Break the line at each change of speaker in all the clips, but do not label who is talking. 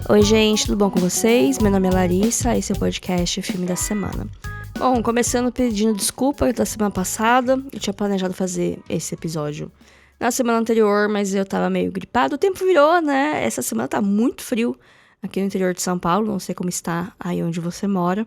Oi, gente, tudo bom com vocês? Meu nome é Larissa, esse é o podcast Filme da Semana. Bom, começando pedindo desculpa da semana passada, eu tinha planejado fazer esse episódio na semana anterior, mas eu tava meio gripado. O tempo virou, né? Essa semana tá muito frio aqui no interior de São Paulo, não sei como está aí onde você mora,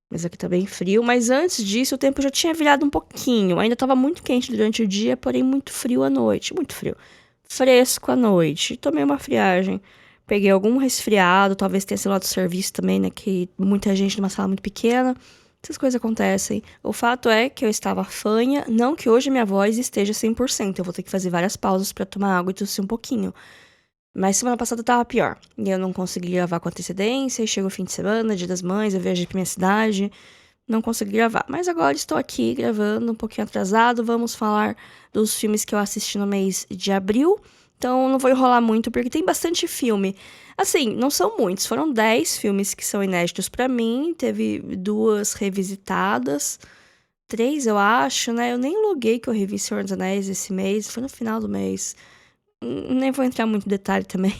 mas aqui tá bem frio. Mas antes disso, o tempo já tinha virado um pouquinho, ainda tava muito quente durante o dia, porém muito frio à noite, muito frio. Fresco à noite, tomei uma friagem. Peguei algum resfriado, talvez tenha sido lá do serviço também, né? Que muita gente numa sala muito pequena. Essas coisas acontecem. O fato é que eu estava fanha, não que hoje minha voz esteja 100%. Eu vou ter que fazer várias pausas pra tomar água e tossir um pouquinho. Mas semana passada tava pior. E eu não consegui gravar com antecedência. E chegou o fim de semana, Dia das Mães, eu viajei pra minha cidade. Não consegui gravar. Mas agora estou aqui gravando um pouquinho atrasado. Vamos falar dos filmes que eu assisti no mês de abril. Então não vou enrolar muito, porque tem bastante filme. Assim, não são muitos. Foram 10 filmes que são inéditos pra mim. Teve 2 revisitadas. 3, eu acho, né? Eu nem loguei que eu revi Senhor dos Anéis esse mês. Foi no final do mês. Nem vou entrar muito em detalhe também.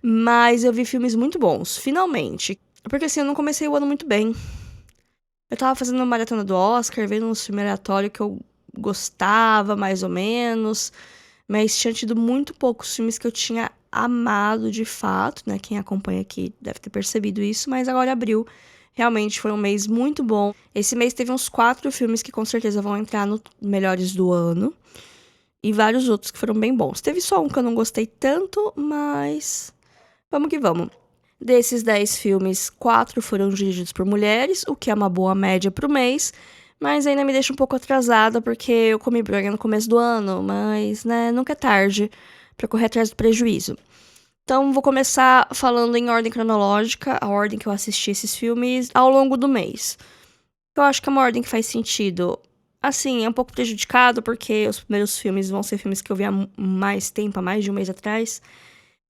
Mas eu vi filmes muito bons, finalmente. Porque assim, eu não comecei o ano muito bem. Eu tava fazendo uma maratona do Oscar, vendo um filme aleatório que eu gostava, mais ou menos. Mas tinha tido muito poucos filmes que eu tinha amado de fato, né? Quem acompanha aqui deve ter percebido isso, mas agora abril. Realmente foi um mês muito bom. Esse mês teve uns 4 filmes que com certeza vão entrar no melhores do ano. E vários outros que foram bem bons. Teve só um que eu não gostei tanto, mas vamos que vamos. Desses 10 filmes, 4 foram dirigidos por mulheres, o que é uma boa média pro mês, mas ainda me deixa um pouco atrasada porque eu comi bronha no começo do ano, mas, né, nunca é tarde pra correr atrás do prejuízo. Então, vou começar falando em ordem cronológica, a ordem que eu assisti esses filmes ao longo do mês. Eu acho que é uma ordem que faz sentido. Assim, é um pouco prejudicado porque os primeiros filmes vão ser filmes que eu vi há mais tempo, há mais de um mês atrás.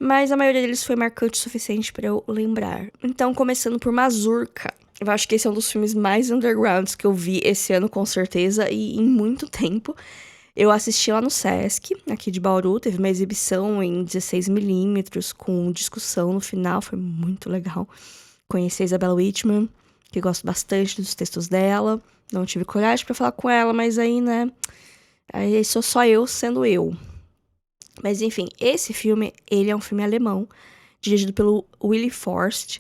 Mas a maioria deles foi marcante o suficiente pra eu lembrar. Então, começando por Mazurka. Eu acho que esse é um dos filmes mais undergrounds que eu vi esse ano, com certeza, e em muito tempo. Eu assisti lá no Sesc, aqui de Bauru. Teve uma exibição em 16mm, com discussão no final. Foi muito legal. Conheci a Isabella Wittmann, que gosto bastante dos textos dela. Não tive coragem pra falar com ela, mas aí, né? Aí sou só eu sendo eu. Mas enfim, esse filme, ele é um filme alemão, dirigido pelo Willy Forst,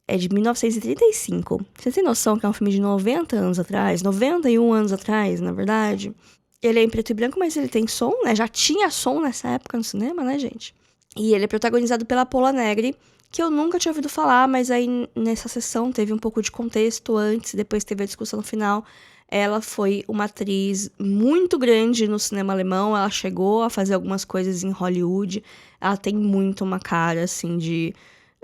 é de 1935. Você tem noção que é um filme de 90 anos atrás? 91 anos atrás, na verdade. Ele é em preto e branco, mas ele tem som, né? Já tinha som nessa época no cinema, né, gente? E ele é protagonizado pela Pola Negri, que eu nunca tinha ouvido falar, mas aí nessa sessão teve um pouco de contexto antes, depois teve a discussão no final. Ela foi uma atriz muito grande no cinema alemão, ela chegou a fazer algumas coisas em Hollywood. Ela tem muito uma cara, assim, de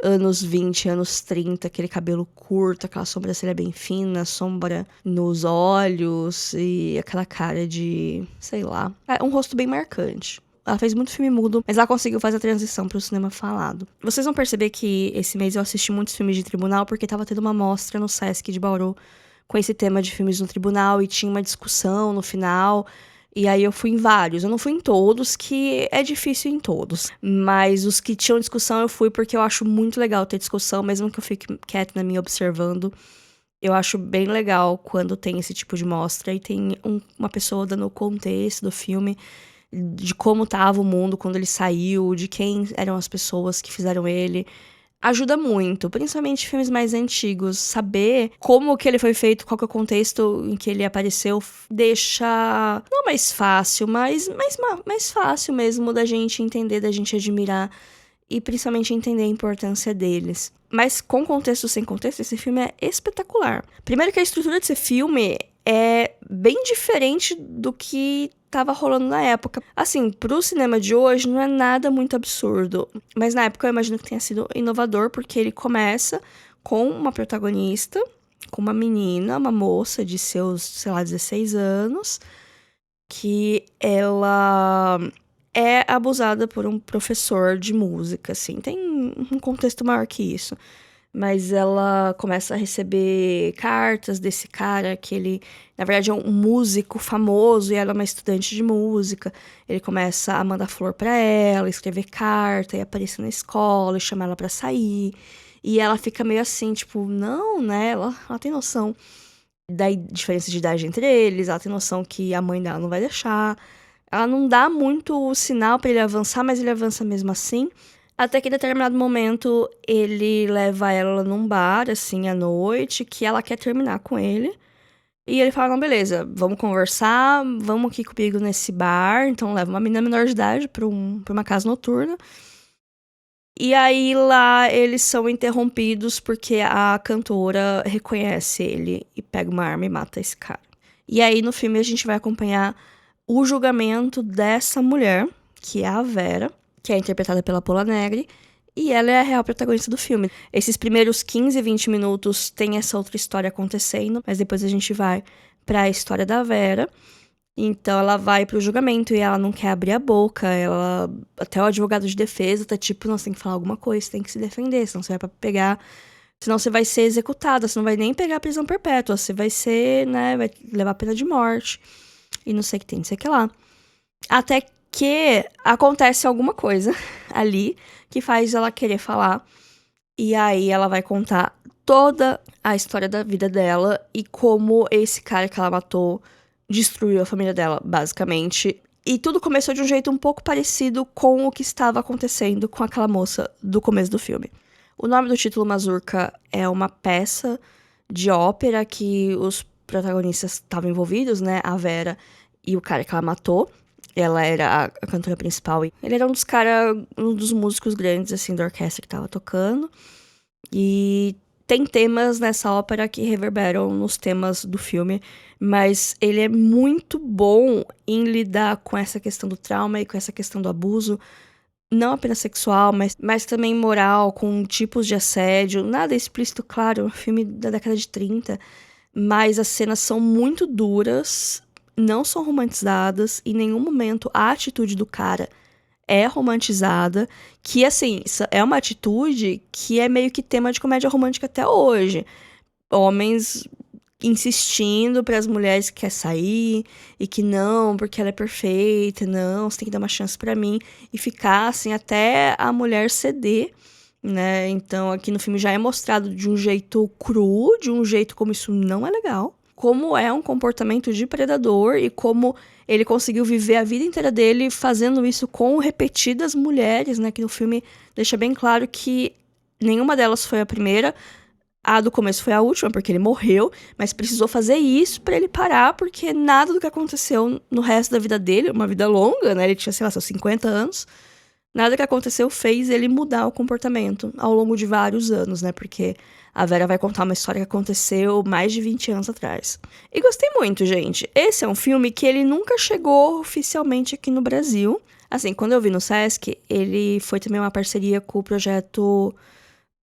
anos 20, anos 30, aquele cabelo curto, aquela sobrancelha bem fina, sombra nos olhos e aquela cara de, sei lá, um rosto bem marcante. Ela fez muito filme mudo, mas ela conseguiu fazer a transição pro cinema falado. Vocês vão perceber que esse mês eu assisti muitos filmes de tribunal porque tava tendo uma mostra no Sesc de Bauru com esse tema de filmes no tribunal e tinha uma discussão no final. E aí eu fui em vários. Eu não fui em todos, que é difícil em todos. Mas os que tinham discussão eu fui porque eu acho muito legal ter discussão, mesmo que eu fique quieta na minha observando. Eu acho bem legal quando tem esse tipo de mostra e tem uma pessoa dando o contexto do filme, de como tava o mundo quando ele saiu, de quem eram as pessoas que fizeram ele. Ajuda muito, principalmente filmes mais antigos. Saber como que ele foi feito, qual que é o contexto em que ele apareceu, deixa não mais fácil, mas mais fácil mesmo da gente entender, da gente admirar e principalmente entender a importância deles. Mas com contexto ou sem contexto, esse filme é espetacular. Primeiro que a estrutura desse filme é bem diferente do que tava rolando na época. Assim, pro cinema de hoje não é nada muito absurdo, mas na época eu imagino que tenha sido inovador, porque ele começa com uma protagonista, com uma menina, uma moça de seus, sei lá, 16 anos, que ela é abusada por um professor de música, assim. Tem um contexto maior que isso. mas ela começa a receber cartas desse cara que ele, na verdade, é um músico famoso e ela é uma estudante de música. Ele começa a mandar flor pra ela, escrever carta e aparecer na escola e chamar ela pra sair. E ela fica meio assim, tipo, não, né? Ela tem noção da diferença de idade entre eles, ela tem noção que a mãe dela não vai deixar. Ela não dá muito sinal pra ele avançar, mas ele avança mesmo assim. Até que em determinado momento ele leva ela num bar, assim, à noite, que ela quer terminar com ele. E ele fala: não, beleza, vamos conversar, vamos aqui comigo nesse bar. Então leva uma menina menor de idade pra uma casa noturna. E aí lá eles são interrompidos porque a cantora reconhece ele e pega uma arma e mata esse cara. E aí no filme a gente vai acompanhar o julgamento dessa mulher, que é a Vera, que é interpretada pela Pola Negri, e ela é a real protagonista do filme. Esses primeiros 15, 20 minutos tem essa outra história acontecendo, mas depois a gente vai pra história da Vera. Então ela vai pro julgamento e ela não quer abrir a boca, até o advogado de defesa tá tipo, não, você tem que falar alguma coisa, você tem que se defender, senão você vai pra pegar, senão você vai ser executada, você não vai nem pegar prisão perpétua, você vai ser, né, vai levar pena de morte. E não sei o que tem, não sei o que lá. Até que acontece alguma coisa ali que faz ela querer falar. E aí ela vai contar toda a história da vida dela e como esse cara que ela matou destruiu a família dela, basicamente. E tudo começou de um jeito um pouco parecido com o que estava acontecendo com aquela moça do começo do filme. O nome do título Mazurka é uma peça de ópera que os protagonistas estavam envolvidos, né? A Vera e o cara que ela matou. Ela era a cantora principal. Ele era um dos músicos grandes, assim, da orquestra que tava tocando. E tem temas nessa ópera que reverberam nos temas do filme, mas ele é muito bom em lidar com essa questão do trauma e com essa questão do abuso, não apenas sexual, mas também moral, com tipos de assédio. Nada explícito, claro, um filme da década de 30, mas as cenas são muito duras, não são romantizadas, em nenhum momento a atitude do cara é romantizada, que assim, é uma atitude que é meio que tema de comédia romântica até hoje. Homens insistindo para as mulheres que quer sair e que não, porque ela é perfeita, não, você tem que dar uma chance para mim e ficar assim até a mulher ceder, né? Então aqui no filme já é mostrado de um jeito cru, de um jeito como isso não é legal, como é um comportamento de predador e como ele conseguiu viver a vida inteira dele fazendo isso com repetidas mulheres, né? Que no filme deixa bem claro que nenhuma delas foi a primeira. A do começo foi a última, porque ele morreu, mas precisou fazer isso pra ele parar, porque nada do que aconteceu no resto da vida dele, uma vida longa, né? Ele tinha, sei lá, seus 50 anos. Nada que aconteceu fez ele mudar o comportamento ao longo de vários anos, né? Porque a Vera vai contar uma história que aconteceu mais de 20 anos atrás. E gostei muito, gente. Esse é um filme que ele nunca chegou oficialmente aqui no Brasil. Assim, quando eu vi no Sesc, ele foi também uma parceria com o projeto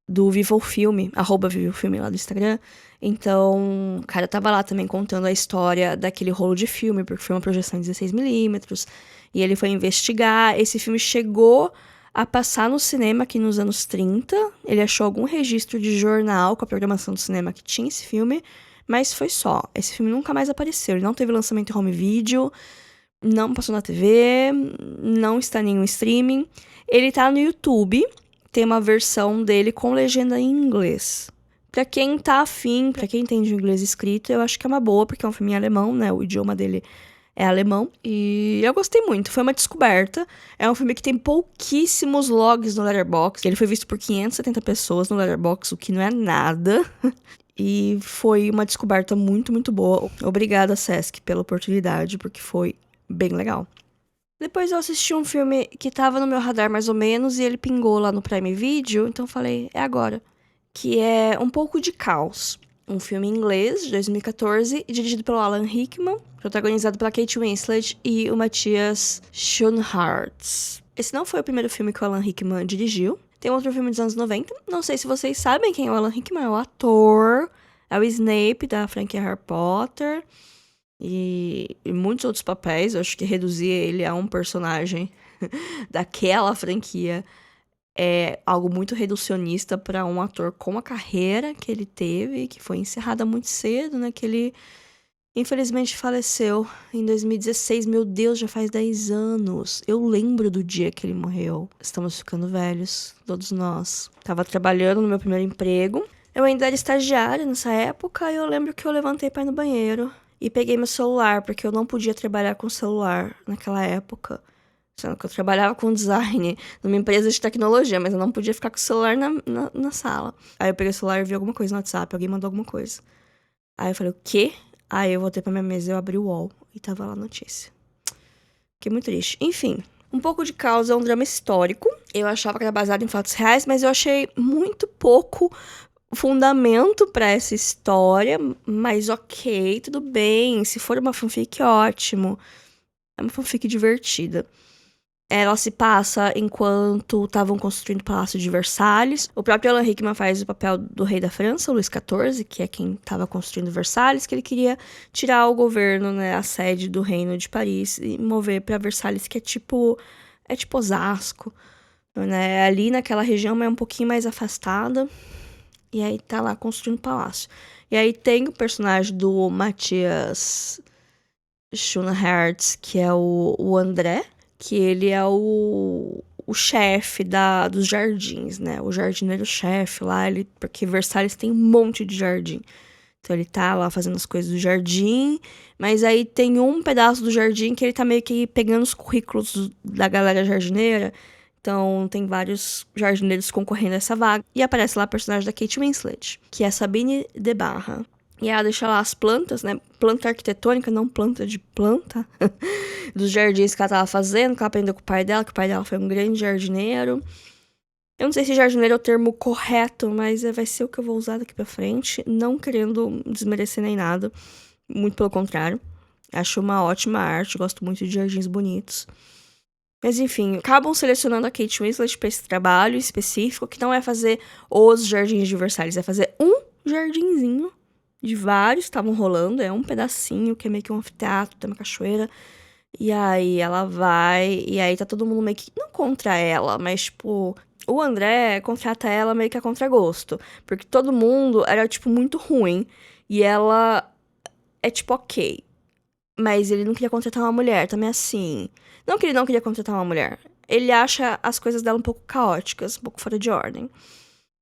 do Viva o Filme, @Viva o Filme lá do Instagram. Então, o cara tava lá também contando a história daquele rolo de filme, porque foi uma projeção em 16mm, e ele foi investigar. Esse filme chegou a passar no cinema aqui nos anos 30, ele achou algum registro de jornal com a programação do cinema que tinha esse filme, mas foi só. Esse filme nunca mais apareceu, ele não teve lançamento em home video, não passou na TV, não está em nenhum streaming. Ele tá no YouTube, tem uma versão dele com legenda em inglês. Pra quem tá afim, pra quem entende o inglês escrito, eu acho que é uma boa, porque é um filme em alemão, né? O idioma dele é alemão. E eu gostei muito, foi uma descoberta. É um filme que tem pouquíssimos logs no Letterboxd. Ele foi visto por 570 pessoas no Letterboxd, o que não é nada. E foi uma descoberta muito, muito boa. Obrigada, Sesc, pela oportunidade, porque foi bem legal. Depois eu assisti um filme que tava no meu radar mais ou menos e ele pingou lá no Prime Video, então falei, é agora. Que é Um Pouco de Caos. Um filme em inglês, de 2014, dirigido pelo Alan Rickman, protagonizado pela Kate Winslet e o Matthias Schoenaerts. Esse não foi o primeiro filme que o Alan Rickman dirigiu. Tem outro filme dos anos 90. Não sei se vocês sabem quem é o Alan Rickman, é o ator, é o Snape da franquia Harry Potter. E muitos outros papéis, eu acho que reduzir ele a um personagem daquela franquia é algo muito reducionista para um ator com a carreira que ele teve, que foi encerrada muito cedo, né? Que ele, infelizmente, faleceu em 2016. Meu Deus, já faz 10 anos. Eu lembro do dia que ele morreu. Estamos ficando velhos, todos nós. Tava trabalhando no meu primeiro emprego. Eu ainda era estagiária nessa época e eu lembro que eu levantei pra ir no banheiro e peguei meu celular, porque eu não podia trabalhar com celular naquela época. Sendo que eu trabalhava com design numa empresa de tecnologia, mas eu não podia ficar com o celular na sala. Aí eu peguei o celular e vi alguma coisa no WhatsApp, alguém mandou alguma coisa. Aí eu falei, o quê? Aí eu voltei pra minha mesa, eu abri o UOL e tava lá a notícia. Fiquei muito triste. Enfim, Um pouco de Causa é um drama histórico. Eu achava que era baseado em fatos reais, mas eu achei muito pouco fundamento pra essa história. Mas ok, tudo bem. Se for uma fanfic, ótimo. É uma fanfic divertida. Ela se passa enquanto estavam construindo o Palácio de Versalhes. O próprio Alan Rickman faz o papel do rei da França, Luís XIV, que é quem estava construindo Versalhes, que ele queria tirar o governo, né, a sede do reino de Paris e mover para Versalhes, que é tipo Osasco, né? Ali naquela região, mas é um pouquinho mais afastada. E aí tá lá construindo o palácio. E aí tem o personagem do Matthias Schoenaerts, que é o André, que ele é o chefe dos jardins, né? O jardineiro-chefe lá, porque Versalhes tem um monte de jardim. Então ele tá lá fazendo as coisas do jardim, mas aí tem um pedaço do jardim que ele tá meio que pegando os currículos da galera jardineira. Então tem vários jardineiros concorrendo a essa vaga. E aparece lá a personagem da Kate Winslet, que é Sabine de Barra. E ela deixa lá as plantas, né? Planta arquitetônica, não planta de planta. Dos jardins que ela tava fazendo, que ela aprendeu com o pai dela, que o pai dela foi um grande jardineiro. Eu não sei se jardineiro é o termo correto, mas vai ser o que eu vou usar daqui pra frente. Não querendo desmerecer nem nada. Muito pelo contrário. Acho uma ótima arte, gosto muito de jardins bonitos. Mas enfim, acabam selecionando a Kate Winslet pra esse trabalho específico, que não é fazer os jardins de Versalhes, é fazer um jardinzinho de vários que estavam rolando. É um pedacinho, que é meio que um anfiteatro, tem uma cachoeira. E aí ela vai, e aí tá todo mundo meio que, não contra ela, mas tipo, o André contrata ela meio que a contragosto. Porque todo mundo era, tipo, muito ruim. E ela é, tipo, ok. Mas ele não queria contratar uma mulher, também assim. Não que ele não queria contratar uma mulher. Ele acha as coisas dela um pouco caóticas, um pouco fora de ordem.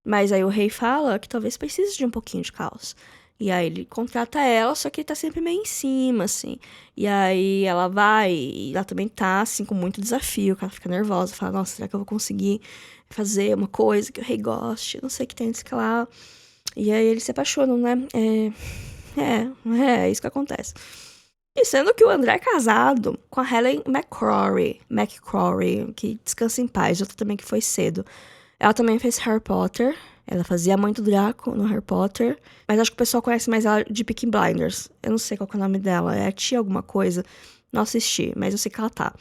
Mas aí o rei fala que talvez precise de um pouquinho de caos. E aí ele contrata ela, só que ele tá sempre meio em cima, assim. E aí ela vai, e ela também tá, assim, com muito desafio, que ela fica nervosa, fala, nossa, será que eu vou conseguir fazer uma coisa que o rei goste? Não sei o que tem que lá. E aí eles se apaixonam, né? É isso que acontece. E sendo que o André é casado com a Helen McCrory, que descansa em paz, outra também que foi cedo. Ela também fez Harry Potter. Ela fazia a mãe do Draco no Harry Potter. Mas acho que o pessoal conhece mais ela de Peaky Blinders. Eu não sei qual que é o nome dela. É a tia alguma coisa. Não assisti, mas eu sei que ela tá.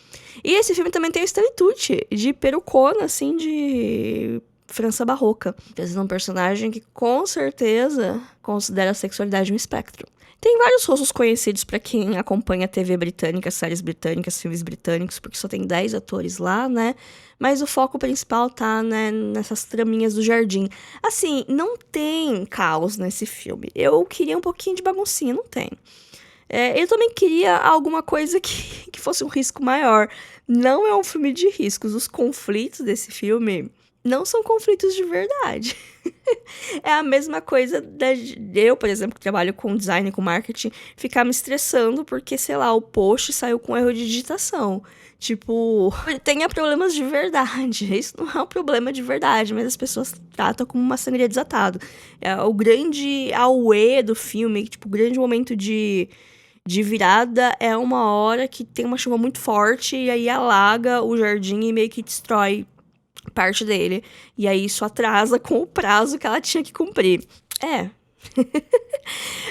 E esse filme também tem o Stanley Tucci, de perucona, assim, de França barroca. Fazendo um personagem que com certeza considera a sexualidade um espectro. Tem vários rostos conhecidos pra quem acompanha a TV britânica, séries britânicas, filmes britânicos, porque só tem 10 atores lá, né? Mas o foco principal tá, né, nessas traminhas do jardim. Assim, não tem caos nesse filme. Eu queria um pouquinho de baguncinha, não tem. Eu também queria alguma coisa que fosse um risco maior. Não é um filme de riscos. Os conflitos desse filme não são conflitos de verdade. É a mesma coisa eu, por exemplo, que trabalho com design e com marketing, ficar me estressando porque, sei lá, o post saiu com erro de digitação. Tipo, tenha problemas de verdade. Isso não é um problema de verdade, mas as pessoas tratam como uma sangria desatada. O grande auê do filme, tipo, o grande momento de virada é uma hora que tem uma chuva muito forte e aí alaga o jardim e meio que destrói parte dele. E aí isso atrasa com o prazo que ela tinha que cumprir.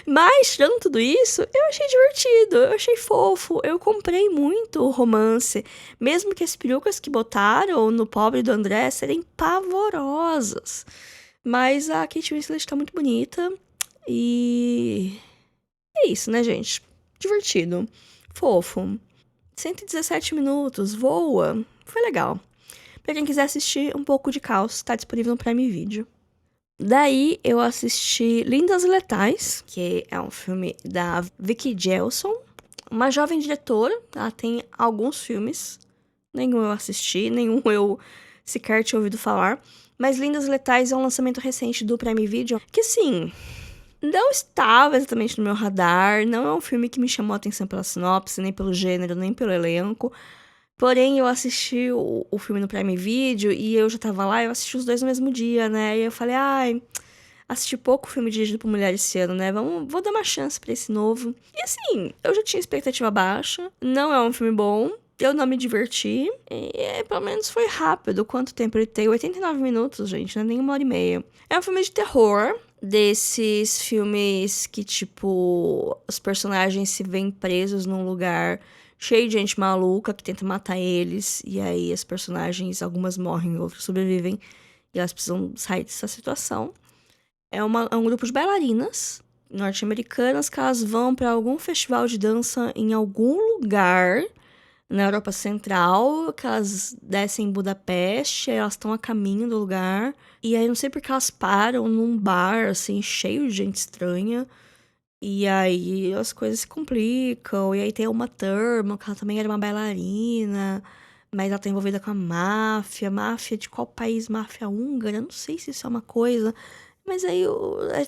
Mas, tirando tudo isso, eu achei divertido, eu achei fofo, eu comprei muito o romance. Mesmo que as perucas que botaram no pobre do André serem pavorosas. Mas a Kate Winslet tá muito bonita. E é isso, né, gente? Divertido. Fofo. 117 minutos, voa. Foi legal. Pra quem quiser assistir Um Pouco de Caos, tá disponível no Prime Video. Daí eu assisti Lindas e Letais, que é um filme da Vicky Gelson, uma jovem diretora. Ela tem alguns filmes, nenhum eu assisti, nenhum eu sequer tinha ouvido falar. Mas Lindas e Letais é um lançamento recente do Prime Video, que sim, não estava exatamente no meu radar, não é um filme que me chamou a atenção pela sinopse, nem pelo gênero, nem pelo elenco. Porém, eu assisti o filme no Prime Video e eu já tava lá, eu assisti os dois no mesmo dia, né? E eu falei, ai, assisti pouco filme dirigido por mulher esse ano, né? Vou dar uma chance pra esse novo. E assim, eu já tinha expectativa baixa, não é um filme bom, eu não me diverti, e pelo menos foi rápido. Quanto tempo ele tem? 89 minutos, gente, não é nem 1h30. É um filme de terror, desses filmes que, tipo, os personagens se veem presos num lugar cheio de gente maluca que tenta matar eles, e aí as personagens, algumas morrem, outras sobrevivem, e elas precisam sair dessa situação. É um grupo de bailarinas norte-americanas que elas vão para algum festival de dança em algum lugar na Europa Central, que elas descem em Budapeste, aí elas estão a caminho do lugar, e aí não sei porque elas param num bar, assim, cheio de gente estranha, e aí as coisas se complicam, e aí tem uma Thurman, que ela também era uma bailarina, mas ela tá envolvida com a máfia. Máfia de qual país? Máfia húngara? Não sei se isso é uma coisa. Mas aí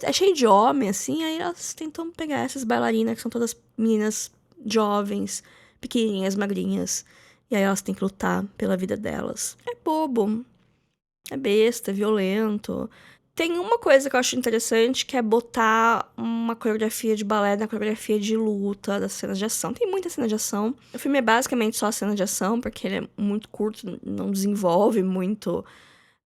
é cheio de homem, assim, aí elas tentam pegar essas bailarinas, que são todas meninas jovens, pequenininhas, magrinhas. E aí elas têm que lutar pela vida delas. É bobo, é besta, é violento. Tem uma coisa que eu acho interessante, que é botar uma coreografia de balé na coreografia de luta das cenas de ação. Tem muita cena de ação. O filme é basicamente só cena de ação, porque ele é muito curto, não desenvolve muito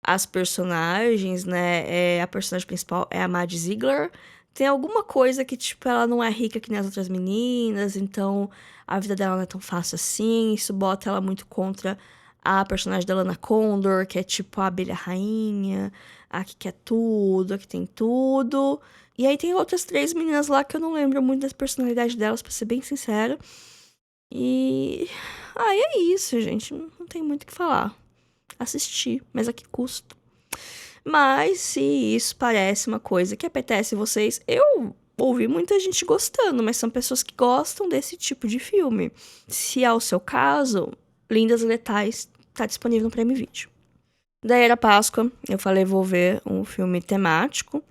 as personagens, né? A personagem principal é a Maddie Ziegler. Tem alguma coisa que, tipo, ela não é rica que nem as outras meninas, então a vida dela não é tão fácil assim. Isso bota ela muito contra a personagem da Lana Condor, que é tipo a abelha rainha, a que quer tudo, a que tem tudo. E aí tem outras 3 meninas lá que eu não lembro muito das personalidades delas, pra ser bem sincera. E... é isso, gente. Não tem muito o que falar. Assistir, mas a que custo? Mas se isso parece uma coisa que apetece vocês, eu ouvi muita gente gostando, mas são pessoas que gostam desse tipo de filme. Se é o seu caso, Lindas e Letais tá disponível no Prime Video. Daí era Páscoa, eu falei, vou ver um filme temático.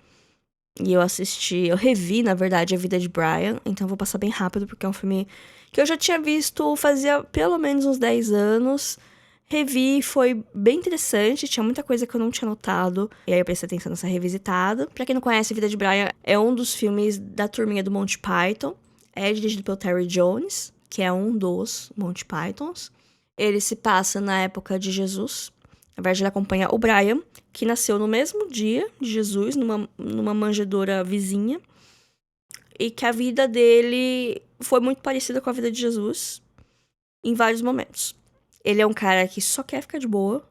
E eu revi, na verdade, A Vida de Brian. Então vou passar bem rápido, porque é um filme que eu já tinha visto fazia pelo menos uns 10 anos. Revi, foi bem interessante, tinha muita coisa que eu não tinha notado. E aí eu prestei atenção nessa revisitada. Pra quem não conhece, A Vida de Brian é um dos filmes da turminha do Monty Python. É dirigido pelo Terry Jones, que é um dos Monty Pythons. Ele se passa na época de Jesus. Na verdade, ele acompanha o Brian, que nasceu no mesmo dia de Jesus, numa manjedoura vizinha. E que a vida dele foi muito parecida com a vida de Jesus em vários momentos. Ele é um cara que só quer ficar de boa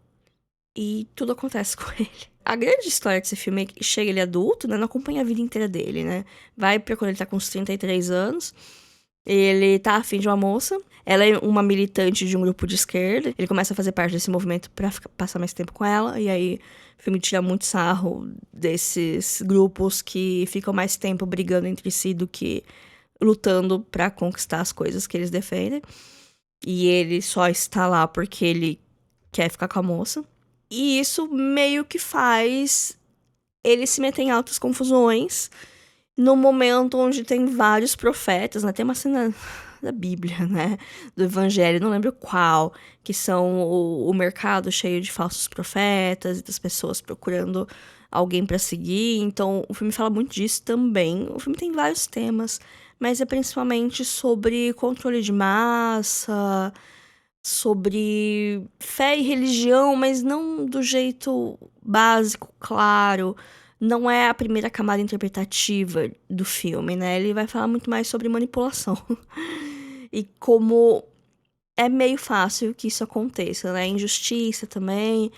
e tudo acontece com ele. A grande história desse filme é que chega ele adulto, né? Não acompanha a vida inteira dele, né? Vai pra quando ele tá com uns 33 anos. Ele tá afim de uma moça. Ela é uma militante de um grupo de esquerda. Ele começa a fazer parte desse movimento pra passar mais tempo com ela. E aí o filme tira muito sarro desses grupos que ficam mais tempo brigando entre si do que lutando pra conquistar as coisas que eles defendem. E ele só está lá porque ele quer ficar com a moça. E isso meio que faz ele se meter em altas confusões no momento onde tem vários profetas, né? Tem uma cena da Bíblia, né? Do Evangelho, não lembro qual, que são o mercado cheio de falsos profetas e das pessoas procurando alguém pra seguir. Então, o filme fala muito disso também. O filme tem vários temas, mas é principalmente sobre controle de massa, sobre fé e religião, mas não do jeito básico, claro. Não é a primeira camada interpretativa do filme, né? Ele vai falar muito mais sobre manipulação. E como é meio fácil que isso aconteça, né? Injustiça também.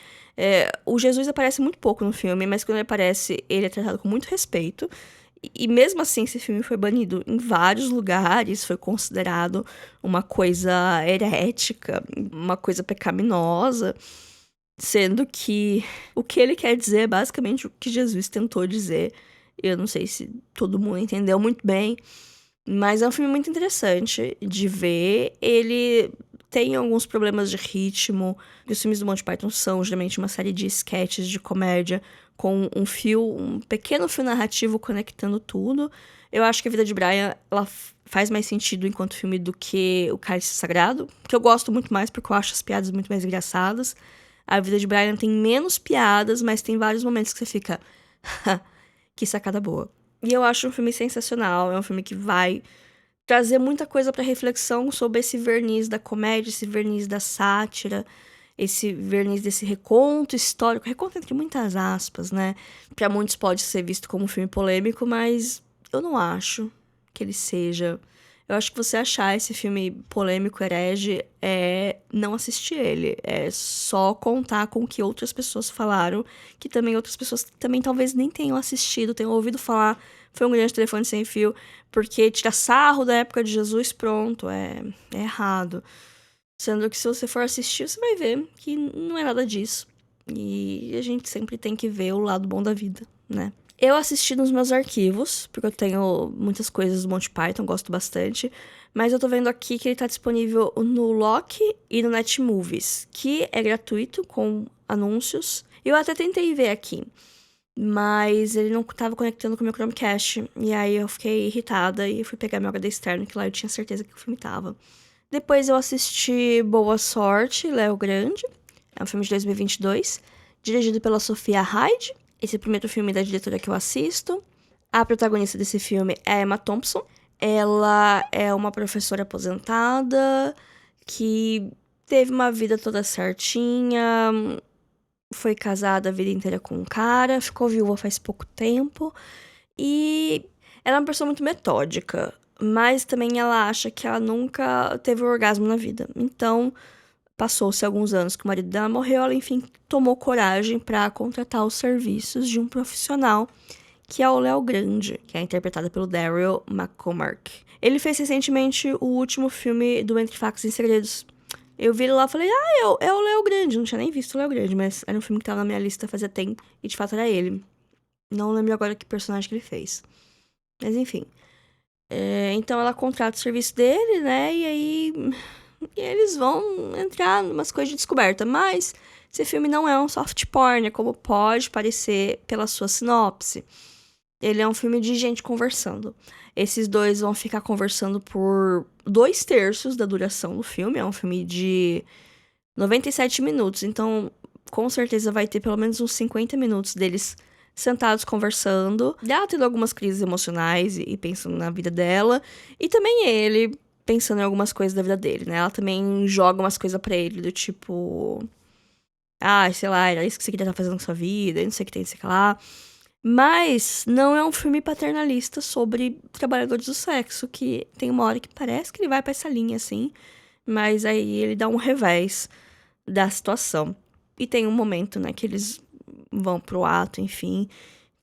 O Jesus aparece muito pouco no filme, mas quando ele aparece, ele é tratado com muito respeito. E mesmo assim, esse filme foi banido em vários lugares, foi considerado uma coisa herética, uma coisa pecaminosa. sendo que o que ele quer dizer é basicamente o que Jesus tentou dizer. Eu não sei se todo mundo entendeu muito bem, mas é um filme muito interessante de ver. Ele tem alguns problemas de ritmo. Os filmes do Monty Python são geralmente uma série de sketches de comédia com um pequeno fio narrativo conectando tudo. Eu acho que a vida de Brian, ela faz mais sentido enquanto filme do que o Cálice Sagrado, que eu gosto muito mais porque eu acho as piadas muito mais engraçadas. A vida de Brian tem menos piadas, mas tem vários momentos que você fica, que sacada boa. E eu acho um filme sensacional, é um filme que vai trazer muita coisa pra reflexão sobre esse verniz da comédia, esse verniz da sátira, esse verniz desse reconto histórico, reconto entre muitas aspas, né? Pra muitos pode ser visto como um filme polêmico, mas eu não acho que ele seja. Eu acho que você achar esse filme polêmico, herege, é não assistir ele. É só contar com o que outras pessoas falaram, que também outras pessoas também talvez nem tenham assistido, tenham ouvido falar. Foi um grande telefone sem fio, porque tirar sarro da época de Jesus, pronto, é errado. Sendo que se você for assistir, você vai ver que não é nada disso. E a gente sempre tem que ver o lado bom da vida, né? Eu assisti nos meus arquivos, porque eu tenho muitas coisas do Monty Python, gosto bastante. Mas eu tô vendo aqui que ele tá disponível no Loki e no Netmovies, que é gratuito, com anúncios. Eu até tentei ver aqui, mas ele não tava conectando com o meu Chromecast. E aí eu fiquei irritada e fui pegar meu HD externo, que lá eu tinha certeza que o filme tava. Depois eu assisti Boa Sorte, Léo Grande. É um filme de 2022, dirigido pela Sophia Hyde. Esse é o primeiro filme da diretora que eu assisto. A protagonista desse filme é Emma Thompson. Ela é uma professora aposentada que teve uma vida toda certinha, foi casada a vida inteira com um cara, ficou viúva faz pouco tempo e ela é uma pessoa muito metódica, mas também ela acha que ela nunca teve um orgasmo na vida. Então, passou-se alguns anos que o marido dela morreu, ela enfim tomou coragem para contratar os serviços de um profissional, que é o Léo Grande, que é interpretado pelo Daryl McCormack. Ele fez recentemente o último filme do Entre Facas e Segredos. Eu vi ele lá e falei, é o Léo Grande. Não tinha nem visto o Léo Grande, mas era um filme que tava na minha lista fazia tempo, e de fato era ele. Não lembro agora que personagem que ele fez. Mas enfim. Então ela contrata o serviço dele, né? E aí eles vão entrar em umas coisas de descoberta. Mas esse filme não é um soft porn, como pode parecer pela sua sinopse. Ele é um filme de gente conversando. Esses dois vão ficar conversando por 2/3 da duração do filme. É um filme de 97 minutos. Então, com certeza vai ter pelo menos uns 50 minutos deles sentados conversando. Ela tendo algumas crises emocionais e pensando na vida dela. E também ele pensando em algumas coisas da vida dele, né? Ela também joga umas coisas pra ele, do tipo... Ah, sei lá, era isso que você queria estar fazendo com sua vida, não sei o que tem, não sei o que lá. Mas não é um filme paternalista sobre trabalhadores do sexo, que tem uma hora que parece que ele vai pra essa linha, assim. Mas aí ele dá um revés da situação. E tem um momento, né, que eles vão pro ato, enfim.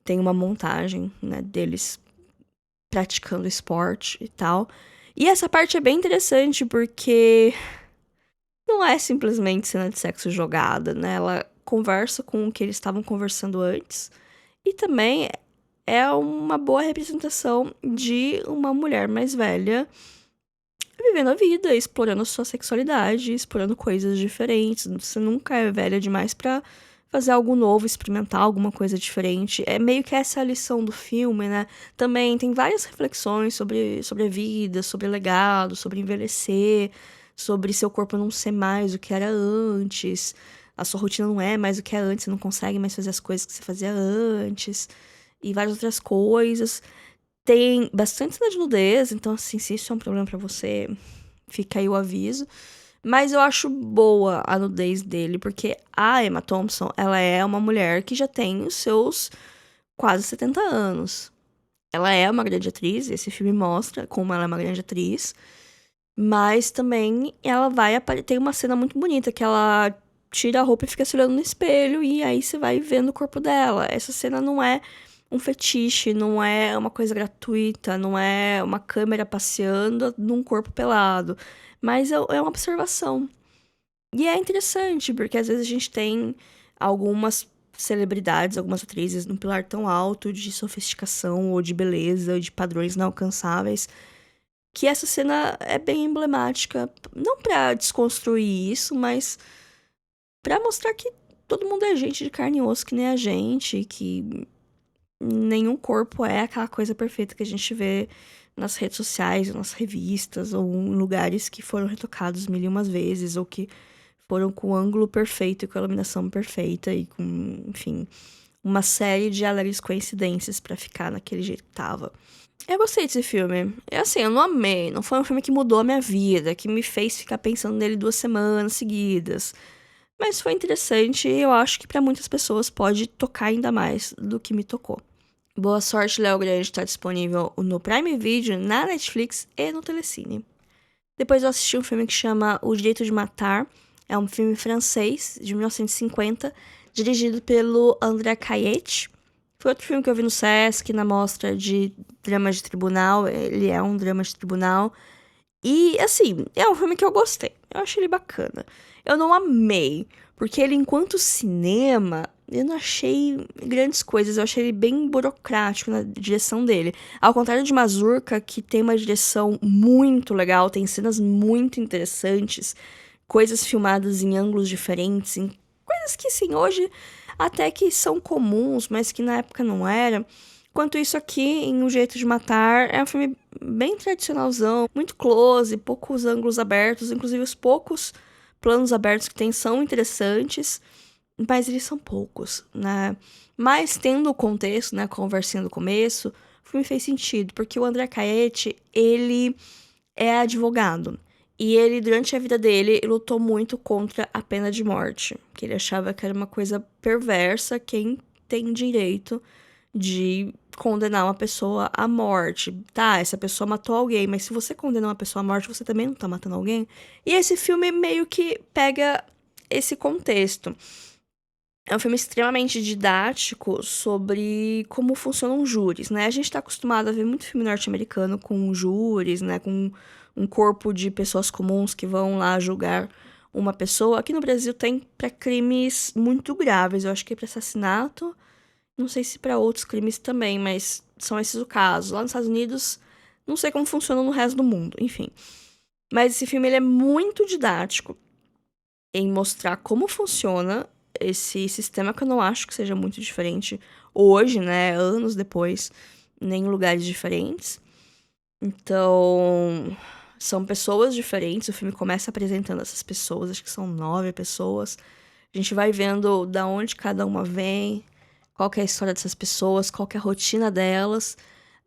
Tem uma montagem, né, deles praticando esporte e tal. E essa parte é bem interessante, porque não é simplesmente cena de sexo jogada, né? Ela conversa com o que eles estavam conversando antes. E também é uma boa representação de uma mulher mais velha vivendo a vida, explorando sua sexualidade, explorando coisas diferentes. Você nunca é velha demais pra fazer algo novo, experimentar alguma coisa diferente. É meio que essa a lição do filme, né? Também tem várias reflexões sobre a vida, sobre legado, sobre envelhecer, sobre seu corpo não ser mais o que era antes. A sua rotina não é mais o que é antes, você não consegue mais fazer as coisas que você fazia antes. E várias outras coisas. Tem bastante cena de nudez, então, assim, se isso é um problema pra você, fica aí o aviso. Mas eu acho boa a nudez dele, porque a Emma Thompson, ela é uma mulher que já tem os seus quase 70 anos. Ela é uma grande atriz, esse filme mostra como ela é uma grande atriz. Mas também ela vai tem uma cena muito bonita que ela tira a roupa e fica se olhando no espelho e aí você vai vendo o corpo dela. Essa cena não é um fetiche, não é uma coisa gratuita, não é uma câmera passeando num corpo pelado, mas é uma observação. E é interessante, porque às vezes a gente tem algumas celebridades, algumas atrizes num pilar tão alto de sofisticação ou de beleza, ou de padrões inalcançáveis, que essa cena é bem emblemática, não pra desconstruir isso, mas pra mostrar que todo mundo é gente de carne e osso que nem a gente, que nenhum corpo é aquela coisa perfeita que a gente vê nas redes sociais, nas revistas, ou em lugares que foram retocados mil e umas vezes, ou que foram com o ângulo perfeito e com a iluminação perfeita e com, enfim, uma série de alegres coincidências pra ficar naquele jeito que tava. Eu gostei desse filme. É assim, eu não amei. Não foi um filme que mudou a minha vida, que me fez ficar pensando nele 2 semanas seguidas. Mas foi interessante e eu acho que pra muitas pessoas pode tocar ainda mais do que me tocou. Boa Sorte, Léo Grande está disponível no Prime Video, na Netflix e no Telecine. Depois eu assisti um filme que chama O Direito de Matar. É um filme francês, de 1950, dirigido pelo André Cayet. Foi outro filme que eu vi no Sesc, na mostra de drama de tribunal. Ele é um drama de tribunal. E, assim, é um filme que eu gostei. Eu achei ele bacana. Eu não amei, porque ele, enquanto cinema, eu não achei grandes coisas. Eu achei ele bem burocrático na direção dele. Ao contrário de Mazurka, que tem uma direção muito legal, tem cenas muito interessantes, coisas filmadas em ângulos diferentes, em coisas que, sim, hoje até que são comuns, mas que na época não era. Enquanto isso aqui, em O Jeito de Matar, é um filme bem tradicionalzão, muito close, poucos ângulos abertos, inclusive os poucos planos abertos que tem são interessantes, mas eles são poucos, né? Mas tendo o contexto, né, a conversinha do começo, o filme fez sentido, porque o André Caete, ele é advogado. E ele, durante a vida dele, lutou muito contra a pena de morte, que ele achava que era uma coisa perversa quem tem direito de condenar uma pessoa à morte. Tá, essa pessoa matou alguém, mas se você condena uma pessoa à morte, você também não tá matando alguém? E esse filme meio que pega esse contexto. É um filme extremamente didático sobre como funcionam júris, né? A gente tá acostumado a ver muito filme norte-americano com júris, né? Com um corpo de pessoas comuns que vão lá julgar uma pessoa. Aqui no Brasil tem para crimes muito graves. Eu acho que é para assassinato. Não sei se para outros crimes também, mas são esses o caso. Lá nos Estados Unidos, não sei como funciona no resto do mundo, enfim. Mas esse filme ele é muito didático em mostrar como funciona esse sistema que eu não acho que seja muito diferente hoje, né, anos depois, nem em lugares diferentes. Então, são pessoas diferentes, o filme começa apresentando essas pessoas, acho que são 9 pessoas. A gente vai vendo da onde cada uma vem, qual que é a história dessas pessoas, qual que é a rotina delas.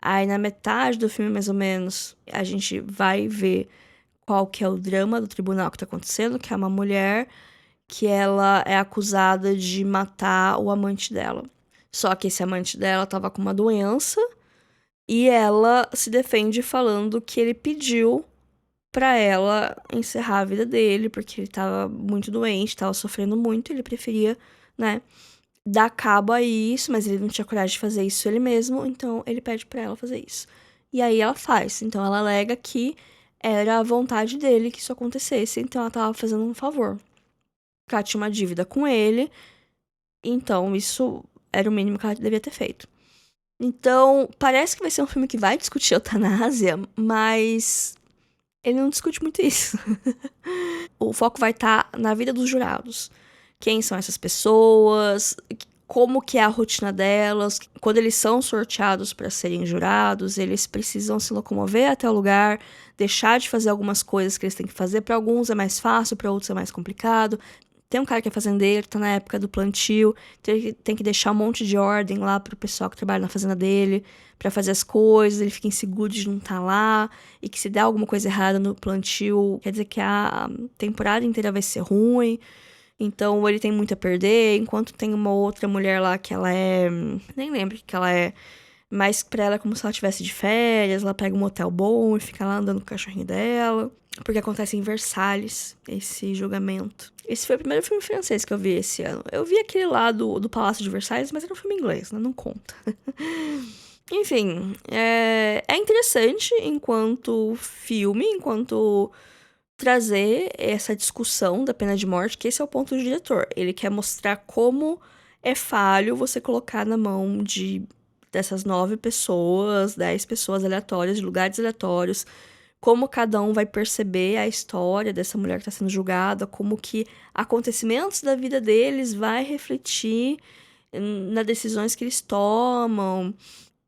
Aí na metade do filme, mais ou menos, a gente vai ver qual que é o drama do tribunal que tá acontecendo, que é uma mulher que ela é acusada de matar o amante dela. Só que esse amante dela tava com uma doença e ela se defende falando que ele pediu pra ela encerrar a vida dele, porque ele tava muito doente, tava sofrendo muito, ele preferia, né, dar cabo a isso, mas ele não tinha coragem de fazer isso ele mesmo, então ele pede pra ela fazer isso. E aí ela faz. Então ela alega que era a vontade dele que isso acontecesse, então ela tava fazendo um favor. Porque ela tinha uma dívida com ele, então isso era o mínimo que ela devia ter feito. Então, parece que vai ser um filme que vai discutir eutanásia, mas ele não discute muito isso. O foco vai estar na vida dos jurados. Quem são essas pessoas, como que é a rotina delas. Quando eles são sorteados para serem jurados, eles precisam se locomover até o lugar, deixar de fazer algumas coisas que eles têm que fazer. Para alguns é mais fácil, para outros é mais complicado. Tem um cara que é fazendeiro, tá na época do plantio, tem que deixar um monte de ordem lá pro pessoal que trabalha na fazenda dele pra fazer as coisas, ele fica inseguro de não estar lá, e que se der alguma coisa errada no plantio, quer dizer que a temporada inteira vai ser ruim. Então ele tem muito a perder, enquanto tem uma outra mulher lá que ela é. Nem lembro o que ela é. Mas pra ela é como se ela estivesse de férias, ela pega um hotel bom e fica lá andando com o cachorrinho dela. Porque acontece em Versalhes, esse julgamento. Esse foi o primeiro filme francês que eu vi esse ano. Eu vi aquele lá do Palácio de Versalhes, mas era um filme inglês, né? Não conta. Enfim, é interessante enquanto filme, enquanto trazer essa discussão da pena de morte, que esse é o ponto do diretor. Ele quer mostrar como é falho você colocar na mão dessas 9 pessoas, 10 pessoas aleatórias, de lugares aleatórios, como cada um vai perceber a história dessa mulher que está sendo julgada, como que acontecimentos da vida deles vai refletir nas decisões que eles tomam.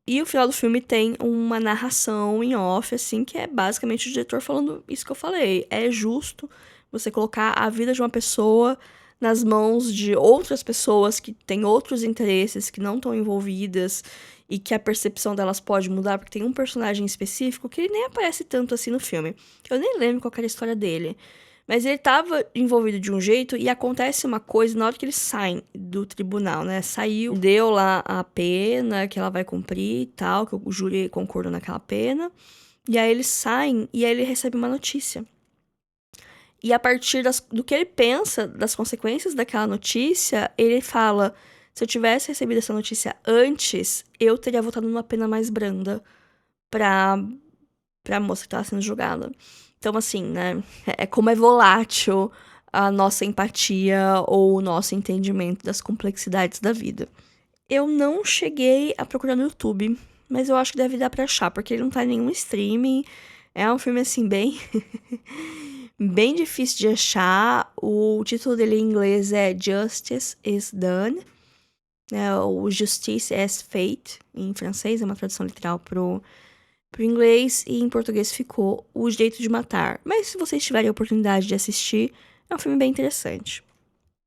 E o final do filme tem uma narração em off, assim, que é basicamente o diretor falando isso que eu falei. É justo você colocar a vida de uma pessoa nas mãos de outras pessoas que têm outros interesses, que não estão envolvidas e que a percepção delas pode mudar, porque tem um personagem específico que ele nem aparece tanto assim no filme. Eu nem lembro qual era a história dele. Mas ele tava envolvido de um jeito e acontece uma coisa na hora que eles saem do tribunal, né? Saiu, deu lá a pena que ela vai cumprir e tal, que o júri concordou naquela pena. E aí eles saem e aí ele recebe uma notícia. E a partir do que ele pensa, das consequências daquela notícia, ele fala: se eu tivesse recebido essa notícia antes, eu teria votado numa pena mais branda pra moça que tava sendo julgada. Então, assim, né, é como é volátil a nossa empatia ou o nosso entendimento das complexidades da vida. Eu não cheguei a procurar no YouTube, mas eu acho que deve dar pra achar, porque ele não tá em nenhum streaming. É um filme, assim, bem... bem difícil de achar. O título dele em inglês é Justice is Done. O Justice as Fate, em francês, é uma tradução literal pro inglês, e em português ficou O Jeito de Matar. Mas se vocês tiverem a oportunidade de assistir, é um filme bem interessante.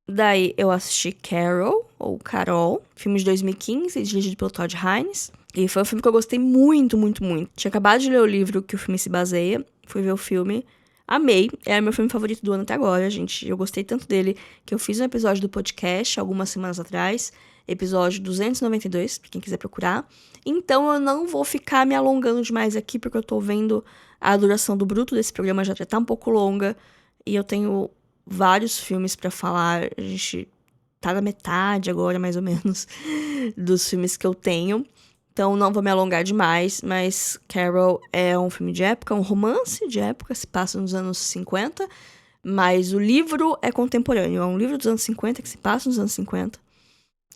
Daí eu assisti Carol, ou Carol, filme de 2015, dirigido pelo Todd Haynes. E foi um filme que eu gostei muito, muito, muito. Tinha acabado de ler o livro que o filme se baseia, fui ver o filme, amei. É meu filme favorito do ano até agora, gente. Eu gostei tanto dele que eu fiz um episódio do podcast algumas semanas atrás, episódio 292, pra quem quiser procurar. Então eu não vou ficar me alongando demais aqui, porque eu tô vendo a duração do bruto desse programa já tá um pouco longa, e eu tenho vários filmes pra falar. A gente tá na metade agora, mais ou menos, dos filmes que eu tenho. Então não vou me alongar demais, mas Carol é um filme de época, um romance de época, se passa nos anos 50, mas o livro é contemporâneo, é um livro dos anos 50 que se passa nos anos 50.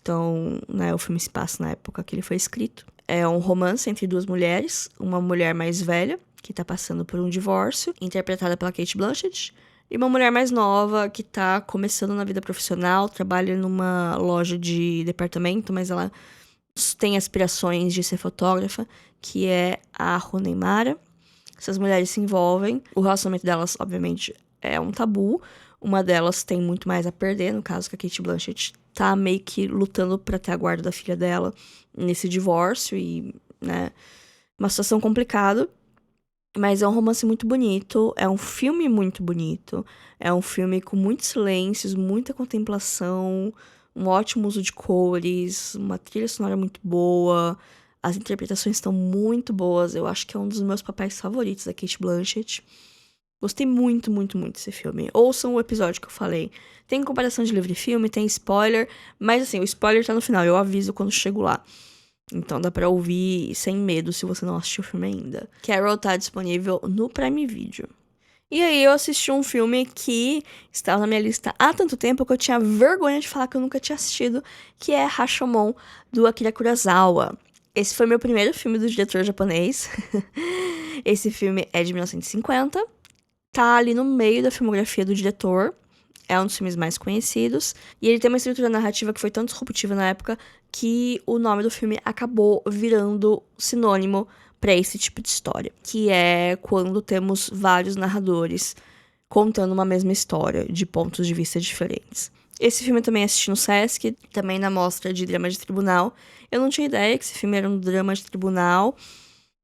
Então, né, o filme se passa na época que ele foi escrito. É um romance entre duas mulheres, uma mulher mais velha, que tá passando por um divórcio, interpretada pela Cate Blanchett, e uma mulher mais nova, que tá começando na vida profissional, trabalha numa loja de departamento, mas ela tem aspirações de ser fotógrafa, que é a Rooney Mara. Essas mulheres se envolvem, o relacionamento delas, obviamente, é um tabu. Uma delas tem muito mais a perder, no caso que a Cate Blanchett tá meio que lutando pra ter a guarda da filha dela nesse divórcio e, né, uma situação complicada. Mas é um romance muito bonito, é um filme muito bonito, é um filme com muitos silêncios, muita contemplação, um ótimo uso de cores, uma trilha sonora muito boa, as interpretações estão muito boas, eu acho que é um dos meus papéis favoritos da Cate Blanchett. Gostei muito, muito, muito desse filme. Ouçam o episódio que eu falei. Tem comparação de livro e filme, tem spoiler, mas assim, o spoiler tá no final, eu aviso quando chego lá. Então dá pra ouvir sem medo se você não assistiu o filme ainda. Carol tá disponível no Prime Video. E aí eu assisti um filme que estava na minha lista há tanto tempo que eu tinha vergonha de falar que eu nunca tinha assistido, que é Rashomon, do Akira Kurosawa. Esse foi meu primeiro filme do diretor japonês. Esse filme é de 1950. Tá ali no meio da filmografia do diretor. É um dos filmes mais conhecidos. E ele tem uma estrutura narrativa que foi tão disruptiva na época que o nome do filme acabou virando sinônimo para esse tipo de história. Que é quando temos vários narradores contando uma mesma história, de pontos de vista diferentes. Esse filme eu também assisti no Sesc, também na mostra de drama de tribunal. Eu não tinha ideia que esse filme era um drama de tribunal,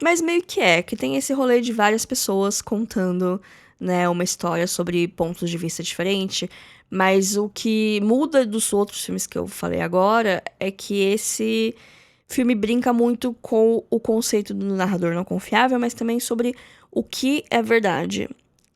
mas meio que tem esse rolê de várias pessoas contando, né, uma história sobre pontos de vista diferentes, mas o que muda dos outros filmes que eu falei agora é que esse filme brinca muito com o conceito do narrador não confiável, mas também sobre o que é verdade.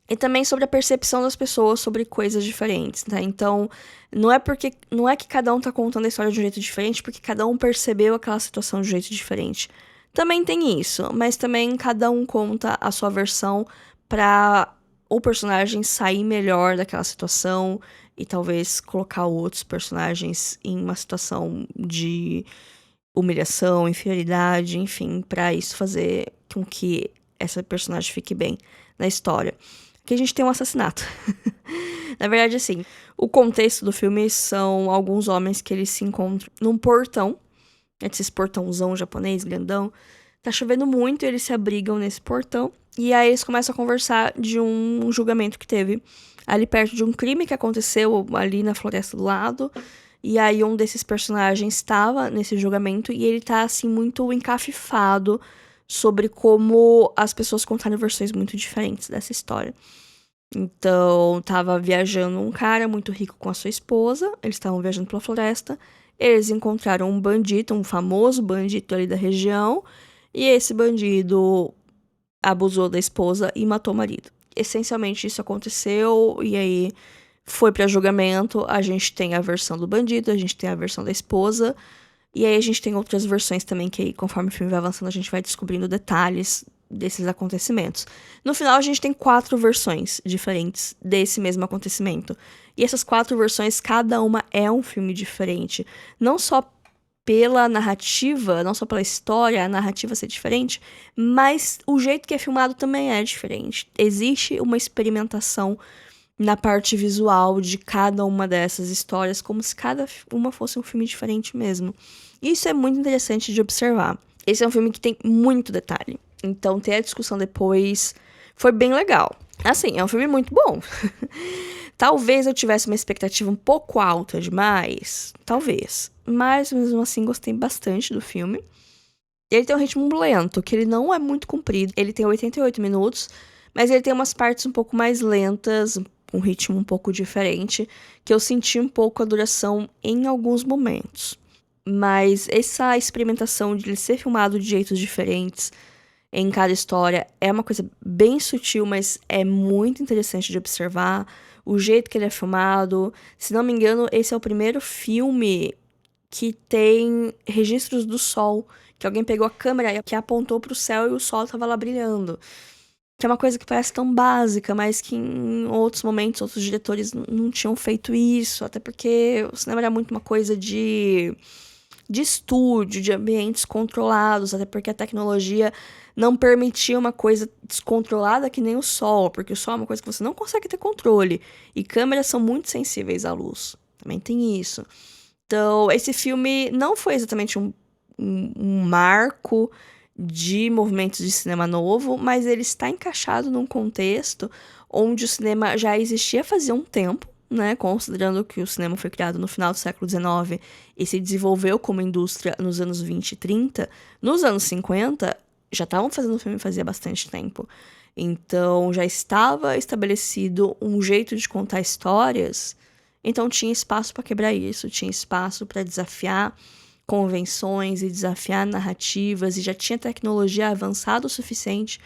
E também sobre a percepção das pessoas sobre coisas diferentes, tá? Então, não é que cada um tá contando a história de um jeito diferente, porque cada um percebeu aquela situação de um jeito diferente. Também tem isso, mas também cada um conta a sua versão pra o personagem sair melhor daquela situação e talvez colocar outros personagens em uma situação de humilhação, inferioridade, enfim, pra isso fazer com que essa personagem fique bem na história. Aqui a gente tem um assassinato. Na verdade, assim, o contexto do filme são alguns homens que eles se encontram num portão, esses portãozão japonês, grandão. Tá chovendo muito e eles se abrigam nesse portão. E aí eles começam a conversar de um julgamento que teve ali perto de um crime que aconteceu ali na floresta do lado. E aí um desses personagens estava nesse julgamento e ele tá, assim, muito encafifado sobre como as pessoas contaram versões muito diferentes dessa história. Então, tava viajando um cara muito rico com a sua esposa, eles estavam viajando pela floresta, eles encontraram um bandido, um famoso bandido ali da região, e esse bandido abusou da esposa e matou o marido. Essencialmente isso aconteceu, e aí foi pra julgamento, a gente tem a versão do bandido, a gente tem a versão da esposa, e aí a gente tem outras versões também que, conforme o filme vai avançando, a gente vai descobrindo detalhes desses acontecimentos. No final, a gente tem 4 versões diferentes desse mesmo acontecimento. E essas 4 versões, cada uma é um filme diferente. Não só pela narrativa, não só pela história, a narrativa ser diferente, mas o jeito que é filmado também é diferente. Existe uma experimentação na parte visual de cada uma dessas histórias, como se cada uma fosse um filme diferente mesmo. E isso é muito interessante de observar. Esse é um filme que tem muito detalhe. Então, ter a discussão depois foi bem legal. Assim, é um filme muito bom. Talvez eu tivesse uma expectativa um pouco alta demais. Talvez. Mas, mesmo assim, gostei bastante do filme. Ele tem um ritmo lento, que ele não é muito comprido. Ele tem 88 minutos, mas ele tem umas partes um pouco mais lentas, um ritmo um pouco diferente, que eu senti um pouco a duração em alguns momentos. Mas essa experimentação de ele ser filmado de jeitos diferentes em cada história é uma coisa bem sutil, mas é muito interessante de observar. O jeito que ele é filmado. Se não me engano, esse é o primeiro filme que tem registros do sol. Que alguém pegou a câmera que apontou pro céu e o sol tava lá brilhando. Que é uma coisa que parece tão básica, mas que em outros momentos, outros diretores não tinham feito isso. Até porque o cinema era muito uma coisa de estúdio, de ambientes controlados. Até porque a tecnologia não permitia uma coisa descontrolada que nem o sol. Porque o sol é uma coisa que você não consegue ter controle. E câmeras são muito sensíveis à luz. Também tem isso. Então, esse filme não foi exatamente um marco de movimentos de cinema novo, mas ele está encaixado num contexto onde o cinema já existia fazia um tempo, né? Considerando que o cinema foi criado no final do século XIX e se desenvolveu como indústria nos anos 20 e 30, nos anos 50 já estavam fazendo filme fazia bastante tempo. Então já estava estabelecido um jeito de contar histórias, então tinha espaço para quebrar isso, tinha espaço para desafiar convenções e desafiar narrativas, e já tinha tecnologia avançada o suficiente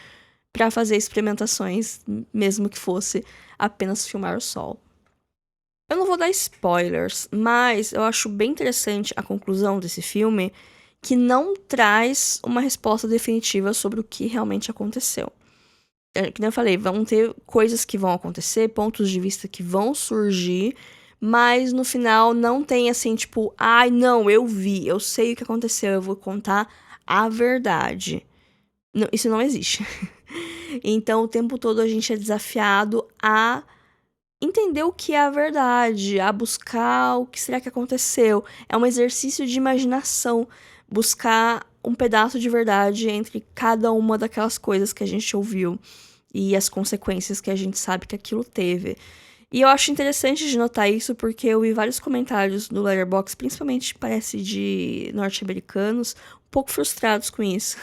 para fazer experimentações, mesmo que fosse apenas filmar o sol. Eu não vou dar spoilers, mas eu acho bem interessante a conclusão desse filme, que não traz uma resposta definitiva sobre o que realmente aconteceu. Como eu falei, vão ter coisas que vão acontecer, pontos de vista que vão surgir, mas no final não tem assim, tipo, ai, não, eu vi, eu sei o que aconteceu, eu vou contar a verdade. Não, isso não existe. Então, o tempo todo a gente é desafiado a entender o que é a verdade, a buscar o que será que aconteceu. É um exercício de imaginação, buscar um pedaço de verdade entre cada uma daquelas coisas que a gente ouviu e as consequências que a gente sabe que aquilo teve. E eu acho interessante de notar isso porque eu vi vários comentários no Letterboxd, principalmente parece de norte-americanos, um pouco frustrados com isso.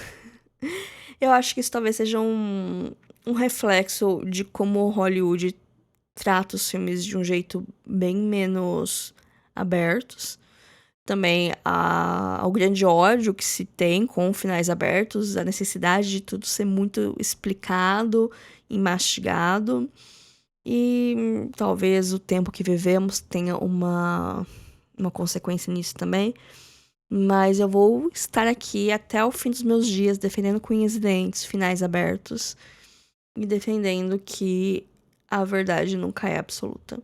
Eu acho que isso talvez seja um reflexo de como Hollywood trata os filmes de um jeito bem menos abertos. Também ao grande ódio que se tem com finais abertos, a necessidade de tudo ser muito explicado e mastigado. E talvez o tempo que vivemos tenha uma consequência nisso também. Mas eu vou estar aqui até o fim dos meus dias defendendo cunhas e dentes, finais abertos. E defendendo que a verdade nunca é absoluta.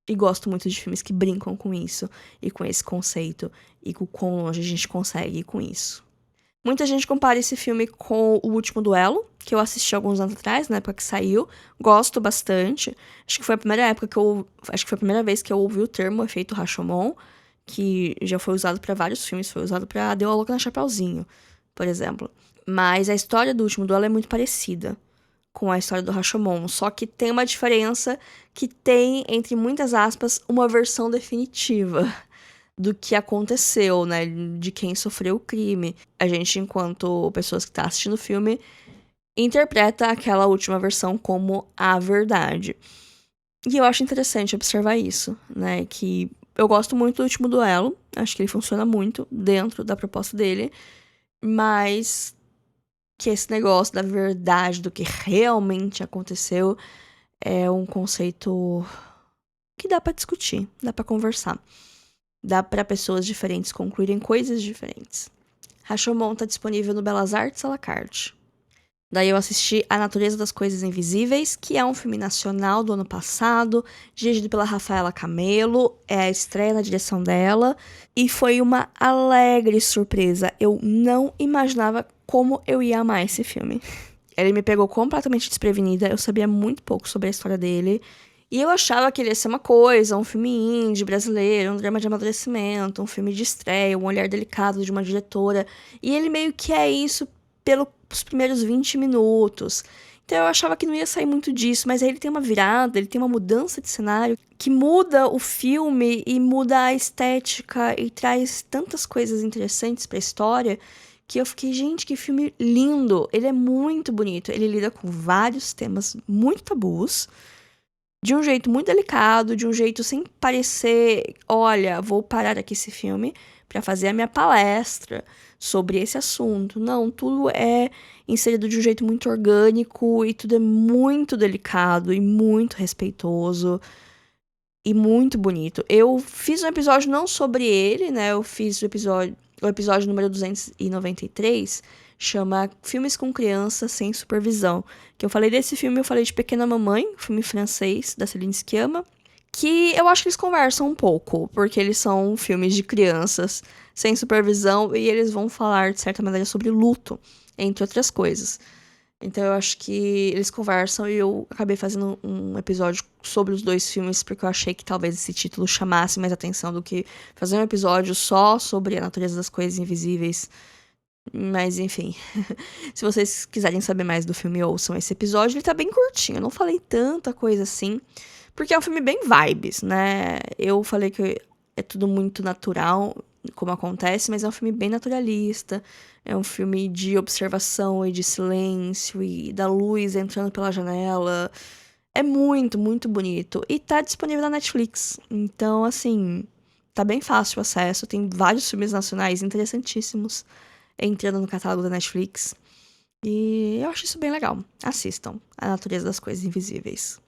E gosto muito de filmes que brincam com isso, e com esse conceito, e com o quão longe a gente consegue ir com isso. Muita gente compara esse filme com O Último Duelo, que eu assisti alguns anos atrás, na época que saiu. Gosto bastante. Acho que foi a primeira vez que eu ouvi o termo efeito Rashomon, que já foi usado para vários filmes. Foi usado para Deu a Louca na Chapeuzinho, por exemplo. Mas a história do Último Duelo é muito parecida com a história do Rashomon, só que tem uma diferença que tem, entre muitas aspas, uma versão definitiva do que aconteceu, né, de quem sofreu o crime. A gente, enquanto pessoas que estão assistindo o filme, interpreta aquela última versão como a verdade. E eu acho interessante observar isso, né, que eu gosto muito do Último Duelo, acho que ele funciona muito dentro da proposta dele, mas que esse negócio da verdade, do que realmente aconteceu, é um conceito que dá pra discutir, dá pra conversar. Dá pra pessoas diferentes concluírem coisas diferentes. Rashomon tá disponível no Belas Artes à la carte. Daí eu assisti A Natureza das Coisas Invisíveis, que é um filme nacional do ano passado, dirigido pela Rafaela Camelo, é a estreia na direção dela, e foi uma alegre surpresa. Eu não imaginava como eu ia amar esse filme. Ele me pegou completamente desprevenida, eu sabia muito pouco sobre a história dele, e eu achava que ele ia ser uma coisa, um filme indie brasileiro, um drama de amadurecimento, um filme de estreia, um olhar delicado de uma diretora, e ele meio que é isso pelos primeiros 20 minutos. Então eu achava que não ia sair muito disso, mas aí ele tem uma virada, ele tem uma mudança de cenário que muda o filme e muda a estética e traz tantas coisas interessantes pra história que eu fiquei, gente, que filme lindo. Ele é muito bonito, ele lida com vários temas muito tabus, de um jeito muito delicado, de um jeito sem parecer, olha, vou parar aqui esse filme pra fazer a minha palestra sobre esse assunto. Não, tudo é inserido de um jeito muito orgânico e tudo é muito delicado e muito respeitoso e muito bonito. Eu fiz um episódio não sobre ele, né? Eu fiz o episódio número 293, chama Filmes com Criança Sem Supervisão. Que eu falei desse filme, eu falei de Pequena Mamãe, filme francês da Céline Sciamma, que eu acho que eles conversam um pouco, porque eles são filmes de crianças sem supervisão e eles vão falar, de certa maneira, sobre luto, entre outras coisas. Então eu acho que eles conversam e eu acabei fazendo um episódio sobre os dois filmes porque eu achei que talvez esse título chamasse mais atenção do que fazer um episódio só sobre a natureza das coisas invisíveis. Mas enfim, se vocês quiserem saber mais do filme, ouçam esse episódio. Ele tá bem curtinho, eu não falei tanta coisa assim, porque é um filme bem vibes, né? Eu falei que é tudo muito natural, como acontece, mas é um filme bem naturalista. É um filme de observação e de silêncio e da luz entrando pela janela. É muito, muito bonito. E tá disponível na Netflix. Então, assim, tá bem fácil o acesso. Tem vários filmes nacionais interessantíssimos entrando no catálogo da Netflix. E eu acho isso bem legal. Assistam A Natureza das Coisas Invisíveis.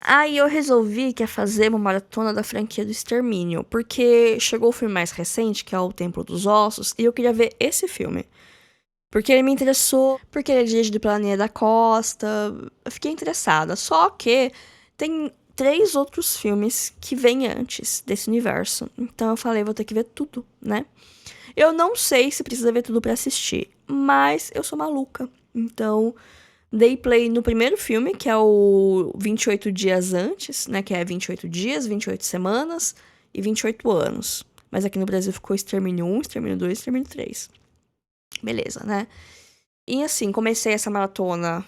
Aí eu resolvi que ia fazer uma maratona da franquia do Extermínio, porque chegou o filme mais recente, que é o Templo dos Ossos, e eu queria ver esse filme. Porque ele me interessou, porque ele é dirigido pela Nia da Costa, eu fiquei interessada. Só que tem 3 outros filmes que vêm antes desse universo. Então eu falei, vou ter que ver tudo, né? Eu não sei se precisa ver tudo pra assistir, mas eu sou maluca. Então, dei play no primeiro filme, que é o 28 Dias Antes, né? Que é 28 dias, 28 semanas e 28 anos. Mas aqui no Brasil ficou Extermínio 1, Extermínio 2, Extermínio 3. Beleza, né? E assim, comecei essa maratona,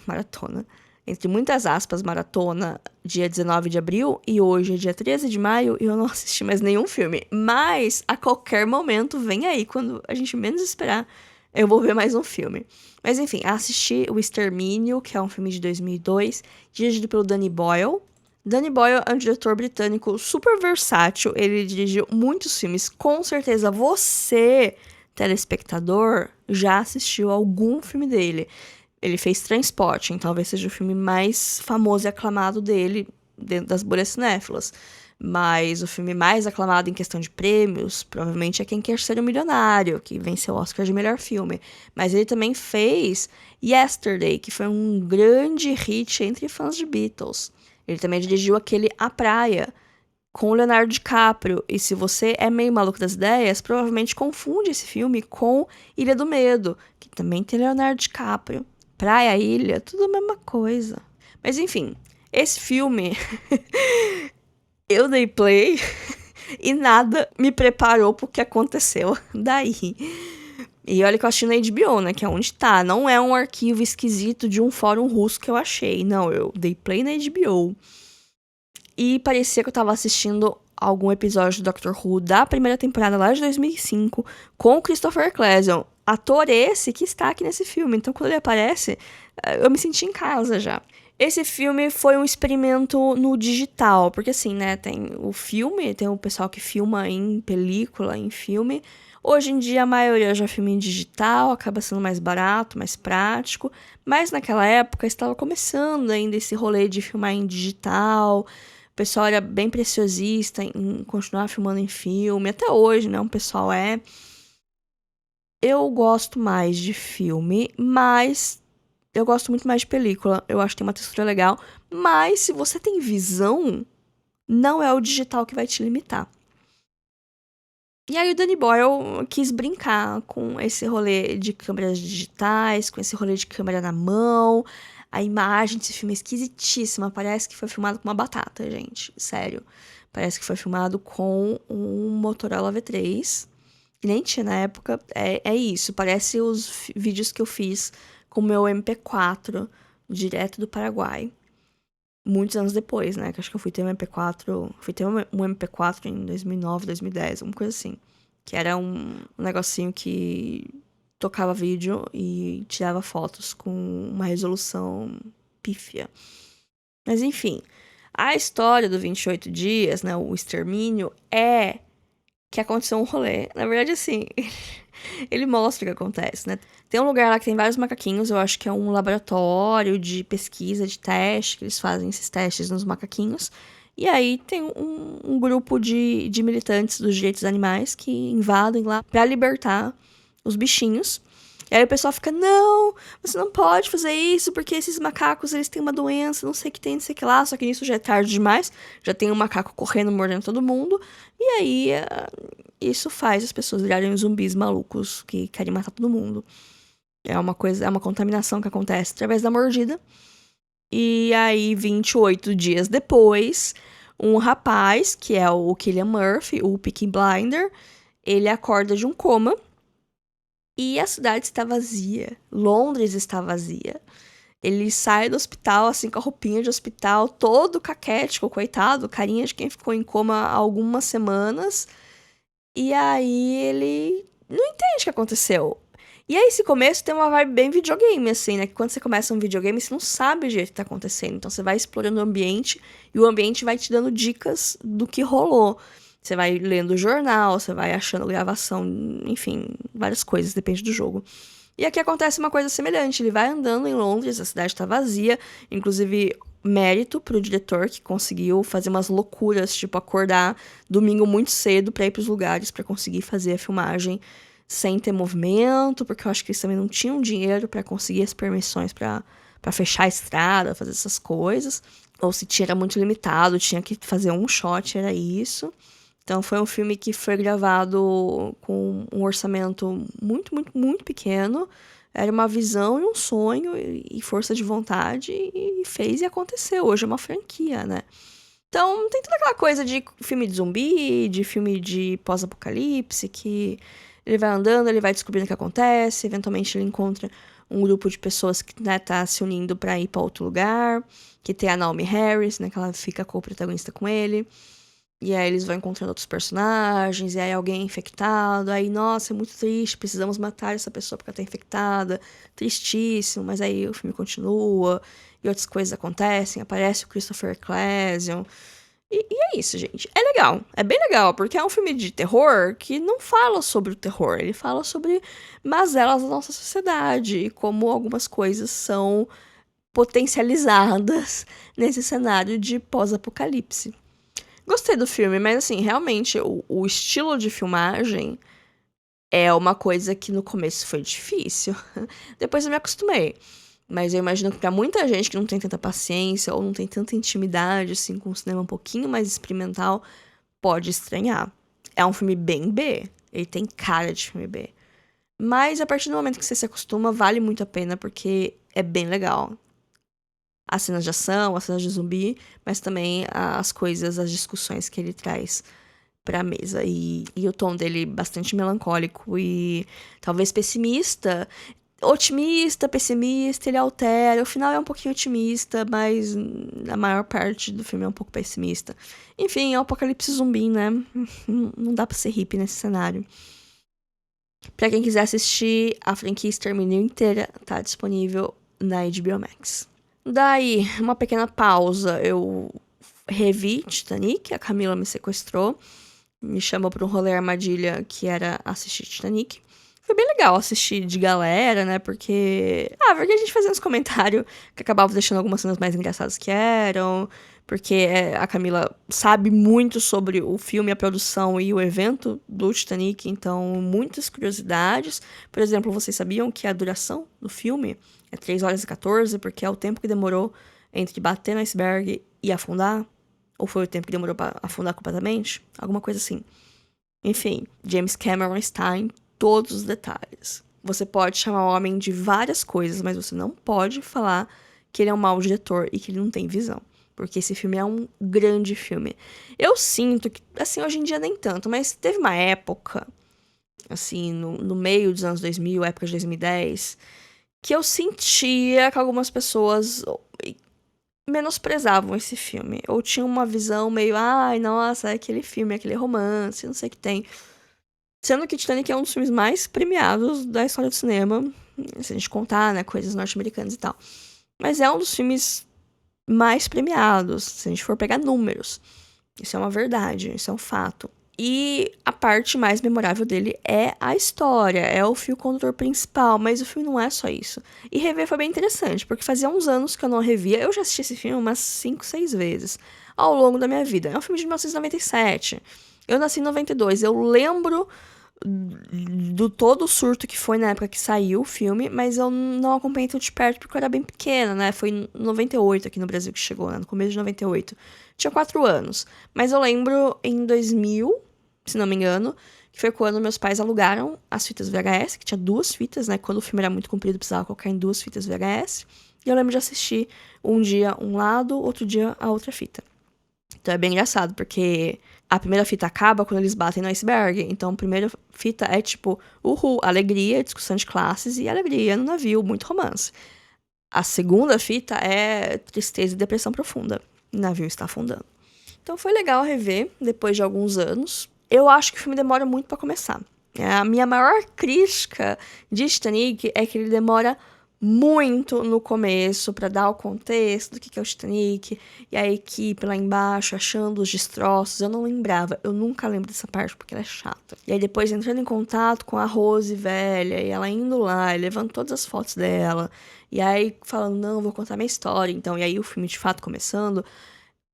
entre muitas aspas, maratona, dia 19 de abril, e hoje é dia 13 de maio, e eu não assisti mais nenhum filme. Mas, a qualquer momento, vem aí, quando a gente menos esperar, eu vou ver mais um filme. Mas enfim, assisti O Extermínio, que é um filme de 2002, dirigido pelo Danny Boyle. Danny Boyle é um diretor britânico super versátil, ele dirigiu muitos filmes. Com certeza você, telespectador, já assistiu algum filme dele. Ele fez Trainspotting, talvez seja o filme mais famoso e aclamado dele, dentro das bolhas cinéfilas. Mas o filme mais aclamado em questão de prêmios, provavelmente é Quem Quer Ser um Milionário, que venceu o Oscar de melhor filme. Mas ele também fez Yesterday, que foi um grande hit entre fãs de Beatles. Ele também dirigiu aquele A Praia, com o Leonardo DiCaprio. E se você é meio maluco das ideias, provavelmente confunde esse filme com Ilha do Medo, que também tem Leonardo DiCaprio. Praia, ilha, tudo a mesma coisa. Mas enfim, esse filme eu dei play e nada me preparou pro que aconteceu daí. E olha que eu achei na HBO, né, que é onde tá. Não é um arquivo esquisito de um fórum russo que eu achei. Não, eu dei play na HBO. E parecia que eu tava assistindo algum episódio do Doctor Who da primeira temporada lá de 2005 com o Christopher Eccleston. Ator esse que está aqui nesse filme. Então, quando ele aparece, eu me senti em casa já. Esse filme foi um experimento no digital, porque assim, né, tem o filme, tem o pessoal que filma em película, em filme. Hoje em dia a maioria já filma em digital, acaba sendo mais barato, mais prático, mas naquela época estava começando ainda esse rolê de filmar em digital. O pessoal era bem preciosista em continuar filmando em filme, até hoje, né, o pessoal é. Eu gosto mais de filme, mas eu gosto muito mais de película. Eu acho que tem uma textura legal. Mas se você tem visão, não é o digital que vai te limitar. E aí o Danny Boyle quis brincar com esse rolê de câmeras digitais, com esse rolê de câmera na mão. A imagem desse filme é esquisitíssima. Parece que foi filmado com uma batata, gente. Sério. Parece que foi filmado com um Motorola V3. Que nem tinha na época. É isso. Parece os vídeos que eu fiz com o meu MP4 direto do Paraguai. Muitos anos depois, né? Que acho que eu fui ter um MP4. Fui ter um MP4 em 2009, 2010, alguma coisa assim. Que era um negocinho que tocava vídeo e tirava fotos com uma resolução pífia. Mas enfim, a história do 28 dias, né? O extermínio, é que aconteceu um rolê. Na verdade, assim, ele mostra o que acontece, né? Tem um lugar lá que tem vários macaquinhos, eu acho que é um laboratório de pesquisa, de teste, que eles fazem esses testes nos macaquinhos. E aí tem um grupo de militantes dos direitos animais que invadem lá pra libertar os bichinhos. E aí o pessoal fica, não, você não pode fazer isso, porque esses macacos, eles têm uma doença, não sei o que tem, não sei o que lá. Só que nisso já é tarde demais, já tem um macaco correndo, mordendo todo mundo. E aí isso faz as pessoas virarem zumbis malucos que querem matar todo mundo. É uma contaminação que acontece através da mordida. E aí, 28 dias depois, um rapaz, que é o Cillian Murphy, o Peaky Blinder, ele acorda de um coma e a cidade está vazia. Londres está vazia. Ele sai do hospital, assim, com a roupinha de hospital, todo caquético, coitado, carinha de quem ficou em coma há algumas semanas. E aí ele não entende o que aconteceu. E aí esse começo tem uma vibe bem videogame, assim, né? Que quando você começa um videogame, você não sabe o jeito que tá acontecendo. Então você vai explorando o ambiente e o ambiente vai te dando dicas do que rolou. Você vai lendo o jornal, você vai achando gravação, enfim, várias coisas, depende do jogo. E aqui acontece uma coisa semelhante. Ele vai andando em Londres, a cidade tá vazia, inclusive mérito pro diretor que conseguiu fazer umas loucuras, tipo acordar domingo muito cedo pra ir pros lugares pra conseguir fazer a filmagem sem ter movimento, porque eu acho que eles também não tinham dinheiro pra conseguir as permissões pra fechar a estrada, fazer essas coisas. Ou se tinha, era muito limitado, tinha que fazer um shot, era isso. Então foi um filme que foi gravado com um orçamento muito, muito, muito pequeno. Era uma visão e um sonho e força de vontade e fez e aconteceu. Hoje é uma franquia, né? Então tem toda aquela coisa de filme de zumbi, de filme de pós-apocalipse, que ele vai andando, ele vai descobrindo o que acontece, eventualmente ele encontra um grupo de pessoas que, né, tá se unindo pra ir pra outro lugar, que tem a Naomi Harris, né, que ela fica co-protagonista com ele. E aí eles vão encontrando outros personagens, e aí alguém é infectado, aí, nossa, é muito triste, precisamos matar essa pessoa porque ela tá infectada, tristíssimo, mas aí o filme continua, e outras coisas acontecem, aparece o Christopher Eccleston, e é isso, gente. É legal, é bem legal, porque é um filme de terror que não fala sobre o terror, ele fala sobre mazelas da nossa sociedade, e como algumas coisas são potencializadas nesse cenário de pós-apocalipse. Gostei do filme, mas assim, realmente, o estilo de filmagem é uma coisa que no começo foi difícil. Depois eu me acostumei. Mas eu imagino que pra muita gente que não tem tanta paciência ou não tem tanta intimidade, assim, com o cinema um pouquinho mais experimental, pode estranhar. É um filme bem B. Ele tem cara de filme B. Mas a partir do momento que você se acostuma, vale muito a pena, porque é bem legal. As cenas de ação, as cenas de zumbi, mas também as coisas, as discussões que ele traz pra mesa. E o tom dele bastante melancólico e talvez pessimista. Otimista, pessimista, ele altera. O final é um pouquinho otimista, mas a maior parte do filme é um pouco pessimista. Enfim, é um apocalipse zumbi, né? Não dá pra ser hippie nesse cenário. Pra quem quiser assistir, a franquia Extermínio inteira tá disponível na HBO Max. Daí, uma pequena pausa. Eu revi Titanic, a Camila me sequestrou. Me chamou pra um rolê armadilha que era assistir Titanic. Foi bem legal assistir de galera, né? Porque a gente fazia uns comentários que acabava deixando algumas cenas mais engraçadas que eram. Porque a Camila sabe muito sobre o filme, a produção e o evento do Titanic, então muitas curiosidades. Por exemplo, vocês sabiam que a duração do filme é 3 horas e 14, porque é o tempo que demorou entre bater no iceberg e afundar? Ou foi o tempo que demorou pra afundar completamente? Alguma coisa assim. Enfim, James Cameron está em todos os detalhes. Você pode chamar o homem de várias coisas, mas você não pode falar que ele é um mau diretor e que ele não tem visão. Porque esse filme é um grande filme. Eu sinto que, assim, hoje em dia nem tanto, mas teve uma época, assim, no meio dos anos 2000, época de 2010, que eu sentia que algumas pessoas menosprezavam esse filme. Ou tinham uma visão meio, ai, nossa, é aquele filme, aquele romance, não sei o que tem. Sendo que Titanic é um dos filmes mais premiados da história do cinema, se a gente contar, né, coisas norte-americanas e tal. Mas é um dos filmes mais premiados, se a gente for pegar números. Isso é uma verdade, isso é um fato. E a parte mais memorável dele é a história, é o fio condutor principal, mas o filme não é só isso. E rever foi bem interessante, porque fazia uns anos que eu não revia, eu já assisti esse filme umas 5, 6 vezes ao longo da minha vida. É um filme de 1997. Eu nasci em 92, eu lembro do todo o surto que foi na época que saiu o filme, mas eu não acompanhei tão de perto porque eu era bem pequena, né? Foi em 98 aqui no Brasil que chegou, né? No começo de 98. Tinha 4 anos. Mas eu lembro em 2000, se não me engano, que foi quando meus pais alugaram as fitas VHS, que tinha 2 fitas, né? Quando o filme era muito comprido, precisava colocar em 2 fitas VHS. E eu lembro de assistir um dia um lado, outro dia a outra fita. Então é bem engraçado, porque a primeira fita acaba quando eles batem no iceberg. Então a primeira fita é tipo, uhul, alegria, discussão de classes e alegria no navio, muito romance. A segunda fita é tristeza e depressão profunda. O navio está afundando. Então foi legal rever, depois de alguns anos. Eu acho que o filme demora muito pra começar. A minha maior crítica de Titanic é que ele demora muito no começo pra dar o contexto do que é o Titanic e a equipe lá embaixo achando os destroços. Eu não lembrava, eu nunca lembro dessa parte porque ela é chata. E aí depois entrando em contato com a Rose velha e ela indo lá e levando todas as fotos dela e aí falando, não, vou contar minha história então. E aí o filme de fato começando,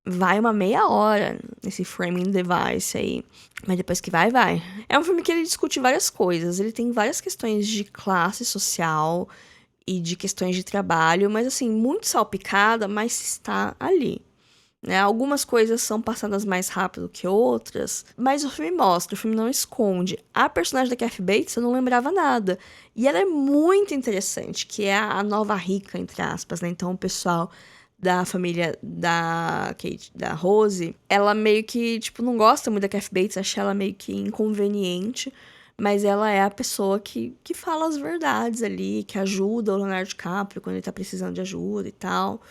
vai uma meia hora nesse framing device aí. Mas depois que vai, vai. É um filme que ele discute várias coisas. Ele tem várias questões de classe social e de questões de trabalho, mas assim, muito salpicada, mas está ali. Né? Algumas coisas são passadas mais rápido que outras, mas o filme mostra, o filme não esconde. A personagem da Kathy Bates eu não lembrava nada. E ela é muito interessante, que é a nova rica, entre aspas, né? Então o pessoal da família da Kate, da Rose, ela meio que, tipo, não gosta muito da Kathy Bates, acha ela meio que inconveniente, mas ela é a pessoa que fala as verdades ali, que ajuda o Leonardo DiCaprio quando ele tá precisando de ajuda e tal.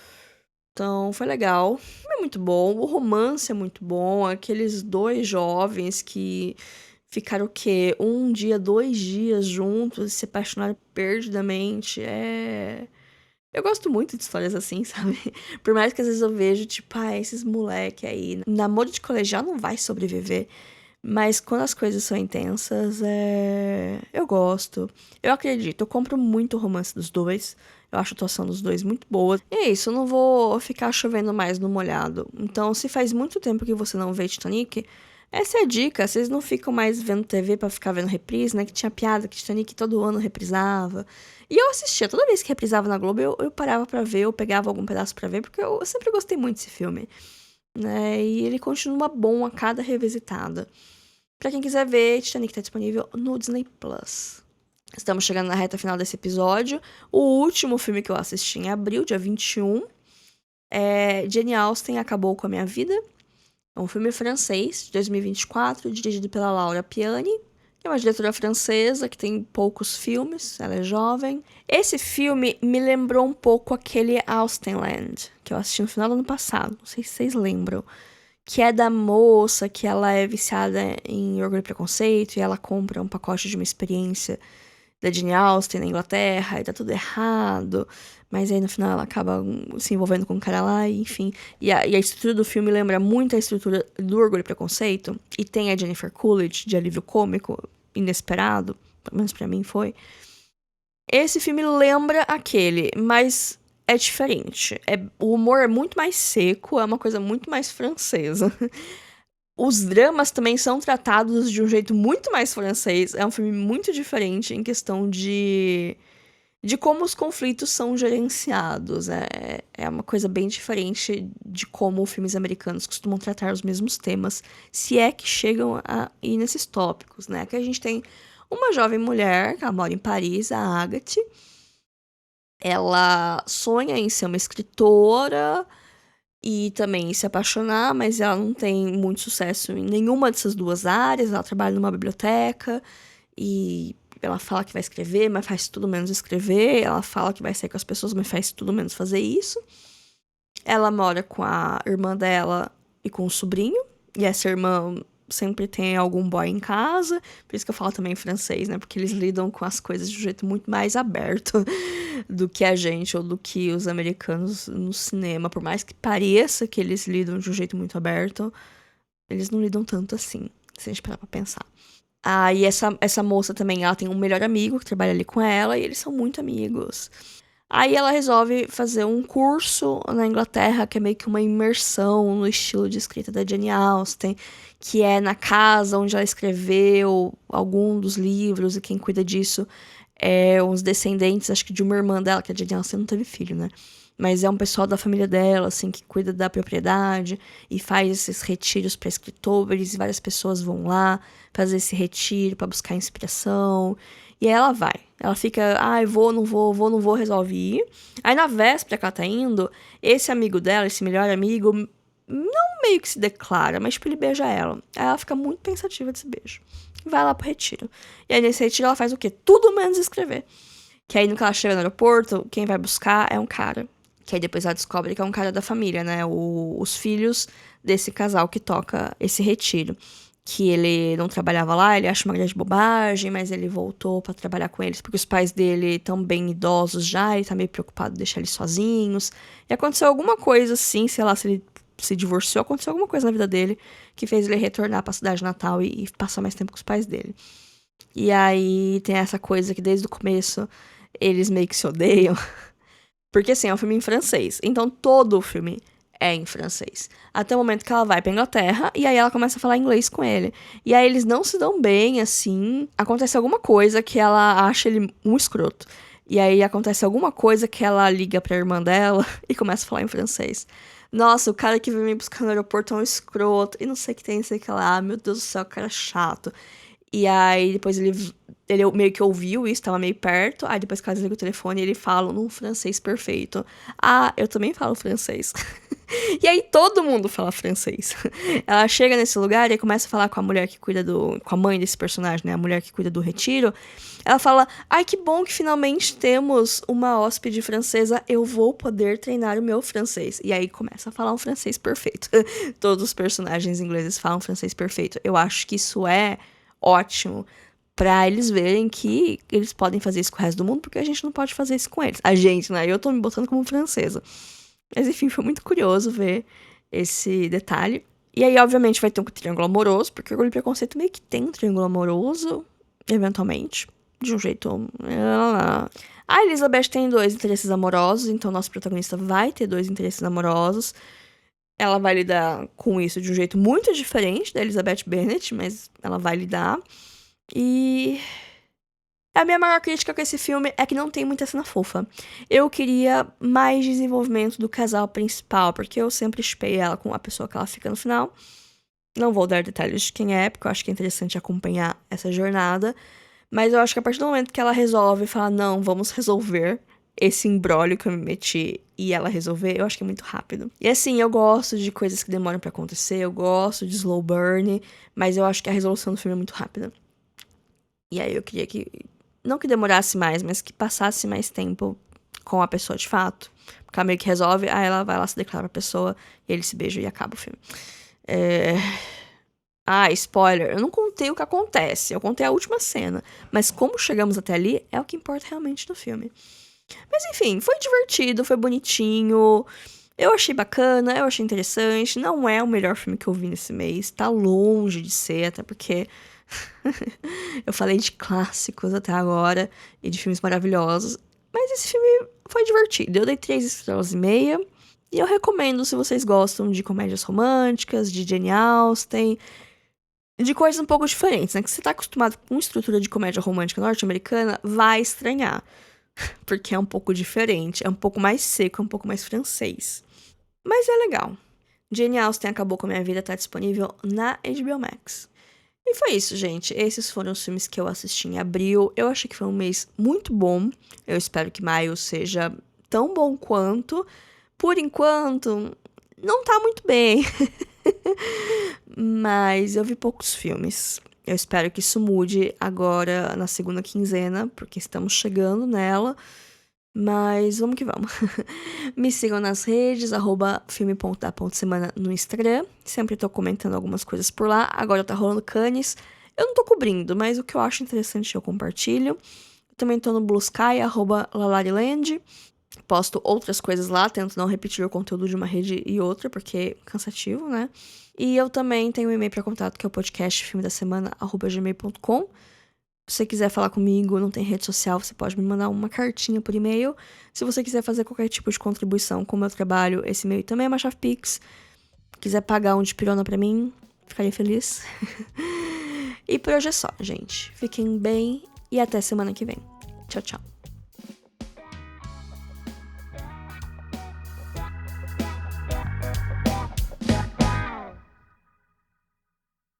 Então, foi legal. É muito bom, o romance é muito bom, aqueles 2 jovens que ficaram o quê? 1 dia, 2 dias juntos, se apaixonaram perdidamente, Eu gosto muito de histórias assim, sabe? Por mais que às vezes eu vejo, tipo, esses moleque aí, namoro de colegial não vai sobreviver. Mas quando as coisas são intensas, eu gosto. Eu acredito, eu compro muito o romance dos dois. Eu acho a atuação dos dois muito boa. E é isso, eu não vou ficar chovendo mais no molhado. Então, se faz muito tempo que você não vê Titanic, essa é a dica. Vocês não ficam mais vendo TV pra ficar vendo reprise, né? Que tinha piada que Titanic todo ano reprisava. E eu assistia, toda vez que reprisava na Globo, eu parava pra ver, eu pegava algum pedaço pra ver, porque eu sempre gostei muito desse filme, né? E ele continua bom a cada revisitada. Pra quem quiser ver, Titanic tá disponível no Disney Plus. Estamos chegando na reta final desse episódio. O último filme que eu assisti em abril, dia 21, é Jane Austen Acabou com a Minha Vida. É um filme francês, de 2024, dirigido pela Laura Piani, que é uma diretora francesa que tem poucos filmes, ela é jovem. Esse filme me lembrou um pouco aquele Austenland, que eu assisti no final do ano passado, não sei se vocês lembram. Que é da moça que ela é viciada em Orgulho e Preconceito e ela compra um pacote de uma experiência da Jane Austen na Inglaterra e tá tudo errado, mas aí no final ela acaba se envolvendo com um cara lá, e, enfim. E a estrutura do filme lembra muito a estrutura do Orgulho e Preconceito, e tem a Jennifer Coolidge de alívio cômico inesperado, pelo menos pra mim foi. Esse filme lembra aquele, mas é diferente. O humor é muito mais seco, é uma coisa muito mais francesa. Os dramas também são tratados de um jeito muito mais francês. É um filme muito diferente em questão de como os conflitos são gerenciados. É uma coisa bem diferente de como filmes americanos costumam tratar os mesmos temas, se é que chegam a ir nesses tópicos, né? Que a gente tem uma jovem mulher, que ela mora em Paris, a Agathe. Ela sonha em ser uma escritora e também se apaixonar, mas ela não tem muito sucesso em nenhuma dessas duas áreas. Ela trabalha numa biblioteca e ela fala que vai escrever, mas faz tudo menos escrever. Ela fala que vai sair com as pessoas, mas faz tudo menos fazer isso. Ela mora com a irmã dela e com o sobrinho, e essa irmã sempre tem algum boy em casa, por isso que eu falo também francês, né? Porque eles lidam com as coisas de um jeito muito mais aberto do que a gente, ou do que os americanos no cinema. Por mais que pareça que eles lidam de um jeito muito aberto, eles não lidam tanto assim, se a gente parar pra pensar. Ah, e essa moça também, ela tem um melhor amigo que trabalha ali com ela, e eles são muito amigos. Aí ela resolve fazer um curso na Inglaterra, que é meio que uma imersão no estilo de escrita da Jane Austen, que é na casa onde ela escreveu algum dos livros, e quem cuida disso é uns descendentes, acho que de uma irmã dela, que a Jane Austen não teve filho, né? Mas é um pessoal da família dela, assim, que cuida da propriedade e faz esses retiros para escritores, e várias pessoas vão lá fazer esse retiro para buscar inspiração. E aí ela vai. Ela fica, vou, não vou, resolve ir. Aí na véspera que ela tá indo, esse amigo dela, esse melhor amigo, não meio que se declara, mas tipo, ele beija ela. Aí ela fica muito pensativa desse beijo. Vai lá pro retiro. E aí nesse retiro ela faz o quê? Tudo menos escrever. Que aí no que ela chega no aeroporto, quem vai buscar é um cara. Que aí depois ela descobre que é um cara da família, né? Os filhos desse casal que toca esse retiro. Que ele não trabalhava lá, ele acha uma grande bobagem, mas ele voltou pra trabalhar com eles porque os pais dele estão bem idosos já, ele tá meio preocupado de deixar eles sozinhos. E aconteceu alguma coisa assim, sei lá, se ele se divorciou, aconteceu alguma coisa na vida dele que fez ele retornar pra cidade natal e passar mais tempo com os pais dele. E aí tem essa coisa que desde o começo eles meio que se odeiam. Porque assim, é um filme em francês, então todo o filme é em francês. Até o momento que ela vai pra Inglaterra e aí ela começa a falar inglês com ele. E aí eles não se dão bem, assim. Acontece alguma coisa que ela acha ele um escroto. E aí acontece alguma coisa que ela liga pra irmã dela e começa a falar em francês. Nossa, o cara que veio me buscar no aeroporto é um escroto. E não sei o que tem, não sei o que lá. Meu Deus do céu, o cara é chato. E aí depois ele meio que ouviu isso, tava meio perto. Aí depois que ela desliga o telefone, ele fala num francês perfeito. Ah, eu também falo francês. E aí todo mundo fala francês. Ela chega nesse lugar e começa a falar com a mulher que cuida com a mãe desse personagem, né? A mulher que cuida do retiro. Ela fala, ai, que bom que finalmente temos uma hóspede francesa. Eu vou poder treinar o meu francês. E aí começa a falar um francês perfeito. Todos os personagens ingleses falam francês perfeito. Eu acho que isso é ótimo pra eles verem que eles podem fazer isso com o resto do mundo, porque a gente não pode fazer isso com eles. A gente, né? Eu tô me botando como francesa. Mas enfim, foi muito curioso ver esse detalhe. E aí, obviamente, vai ter um triângulo amoroso, porque Orgulho e Preconceito meio que tem um triângulo amoroso, eventualmente, de um jeito... A Elizabeth tem 2 interesses amorosos, então nosso protagonista vai ter 2 interesses amorosos. Ela vai lidar com isso de um jeito muito diferente da Elizabeth Bennet, mas ela vai lidar. E a minha maior crítica com esse filme é que não tem muita cena fofa. Eu queria mais desenvolvimento do casal principal, porque eu sempre shippei ela com a pessoa que ela fica no final. Não vou dar detalhes de quem é, porque eu acho que é interessante acompanhar essa jornada. Mas eu acho que a partir do momento que ela resolve falar, não, vamos resolver esse imbróglio que eu me meti e ela resolver, eu acho que é muito rápido. E assim, eu gosto de coisas que demoram pra acontecer, eu gosto de slow burn, mas eu acho que a resolução do filme é muito rápida. E aí eu queria que, não que demorasse mais, mas que passasse mais tempo com a pessoa de fato. Porque ela meio que resolve, aí ela vai lá se declara pra pessoa, e eles se beijam e acaba o filme. Spoiler, eu não contei o que acontece, eu contei a última cena. Mas como chegamos até ali, é o que importa realmente no filme. Mas enfim, foi divertido, foi bonitinho. Eu achei bacana, eu achei interessante. Não é o melhor filme que eu vi nesse mês, tá longe de ser, até porque eu falei de clássicos até agora e de filmes maravilhosos. Mas esse filme foi divertido. Eu dei 3 estrelas e meia. E eu recomendo se vocês gostam de comédias românticas, de Jane Austen, de coisas um pouco diferentes, né? Que você tá acostumado com estrutura de comédia romântica norte-americana, vai estranhar. Porque é um pouco diferente, é um pouco mais seco, é um pouco mais francês. Mas é legal. Jane Austen Acabou com a Minha Vida tá disponível na HBO Max. E foi isso, gente. Esses foram os filmes que eu assisti em abril. Eu achei que foi um mês muito bom. Eu espero que maio seja tão bom quanto. Por enquanto, não tá muito bem. Mas eu vi poucos filmes. Eu espero que isso mude agora na segunda quinzena, porque estamos chegando nela. Mas vamos que vamos. Me sigam nas redes, @filme.da.semana no Instagram. Sempre tô comentando algumas coisas por lá. Agora tá rolando Cannes. Eu não tô cobrindo, mas o que eu acho interessante eu compartilho. Eu também tô no Blue Sky, @lalariland. Posto outras coisas lá, tento não repetir o conteúdo de uma rede e outra, porque é cansativo, né? E eu também tenho um e-mail para contato, que é o podcast filmedasemana@gmail.com. Se você quiser falar comigo, não tem rede social, você pode me mandar uma cartinha por e-mail. Se você quiser fazer qualquer tipo de contribuição com o meu trabalho, esse e-mail também é uma chave Pix. Quiser pagar um de pirona pra mim, ficaria feliz. E por hoje é só, gente. Fiquem bem e até semana que vem. Tchau, tchau.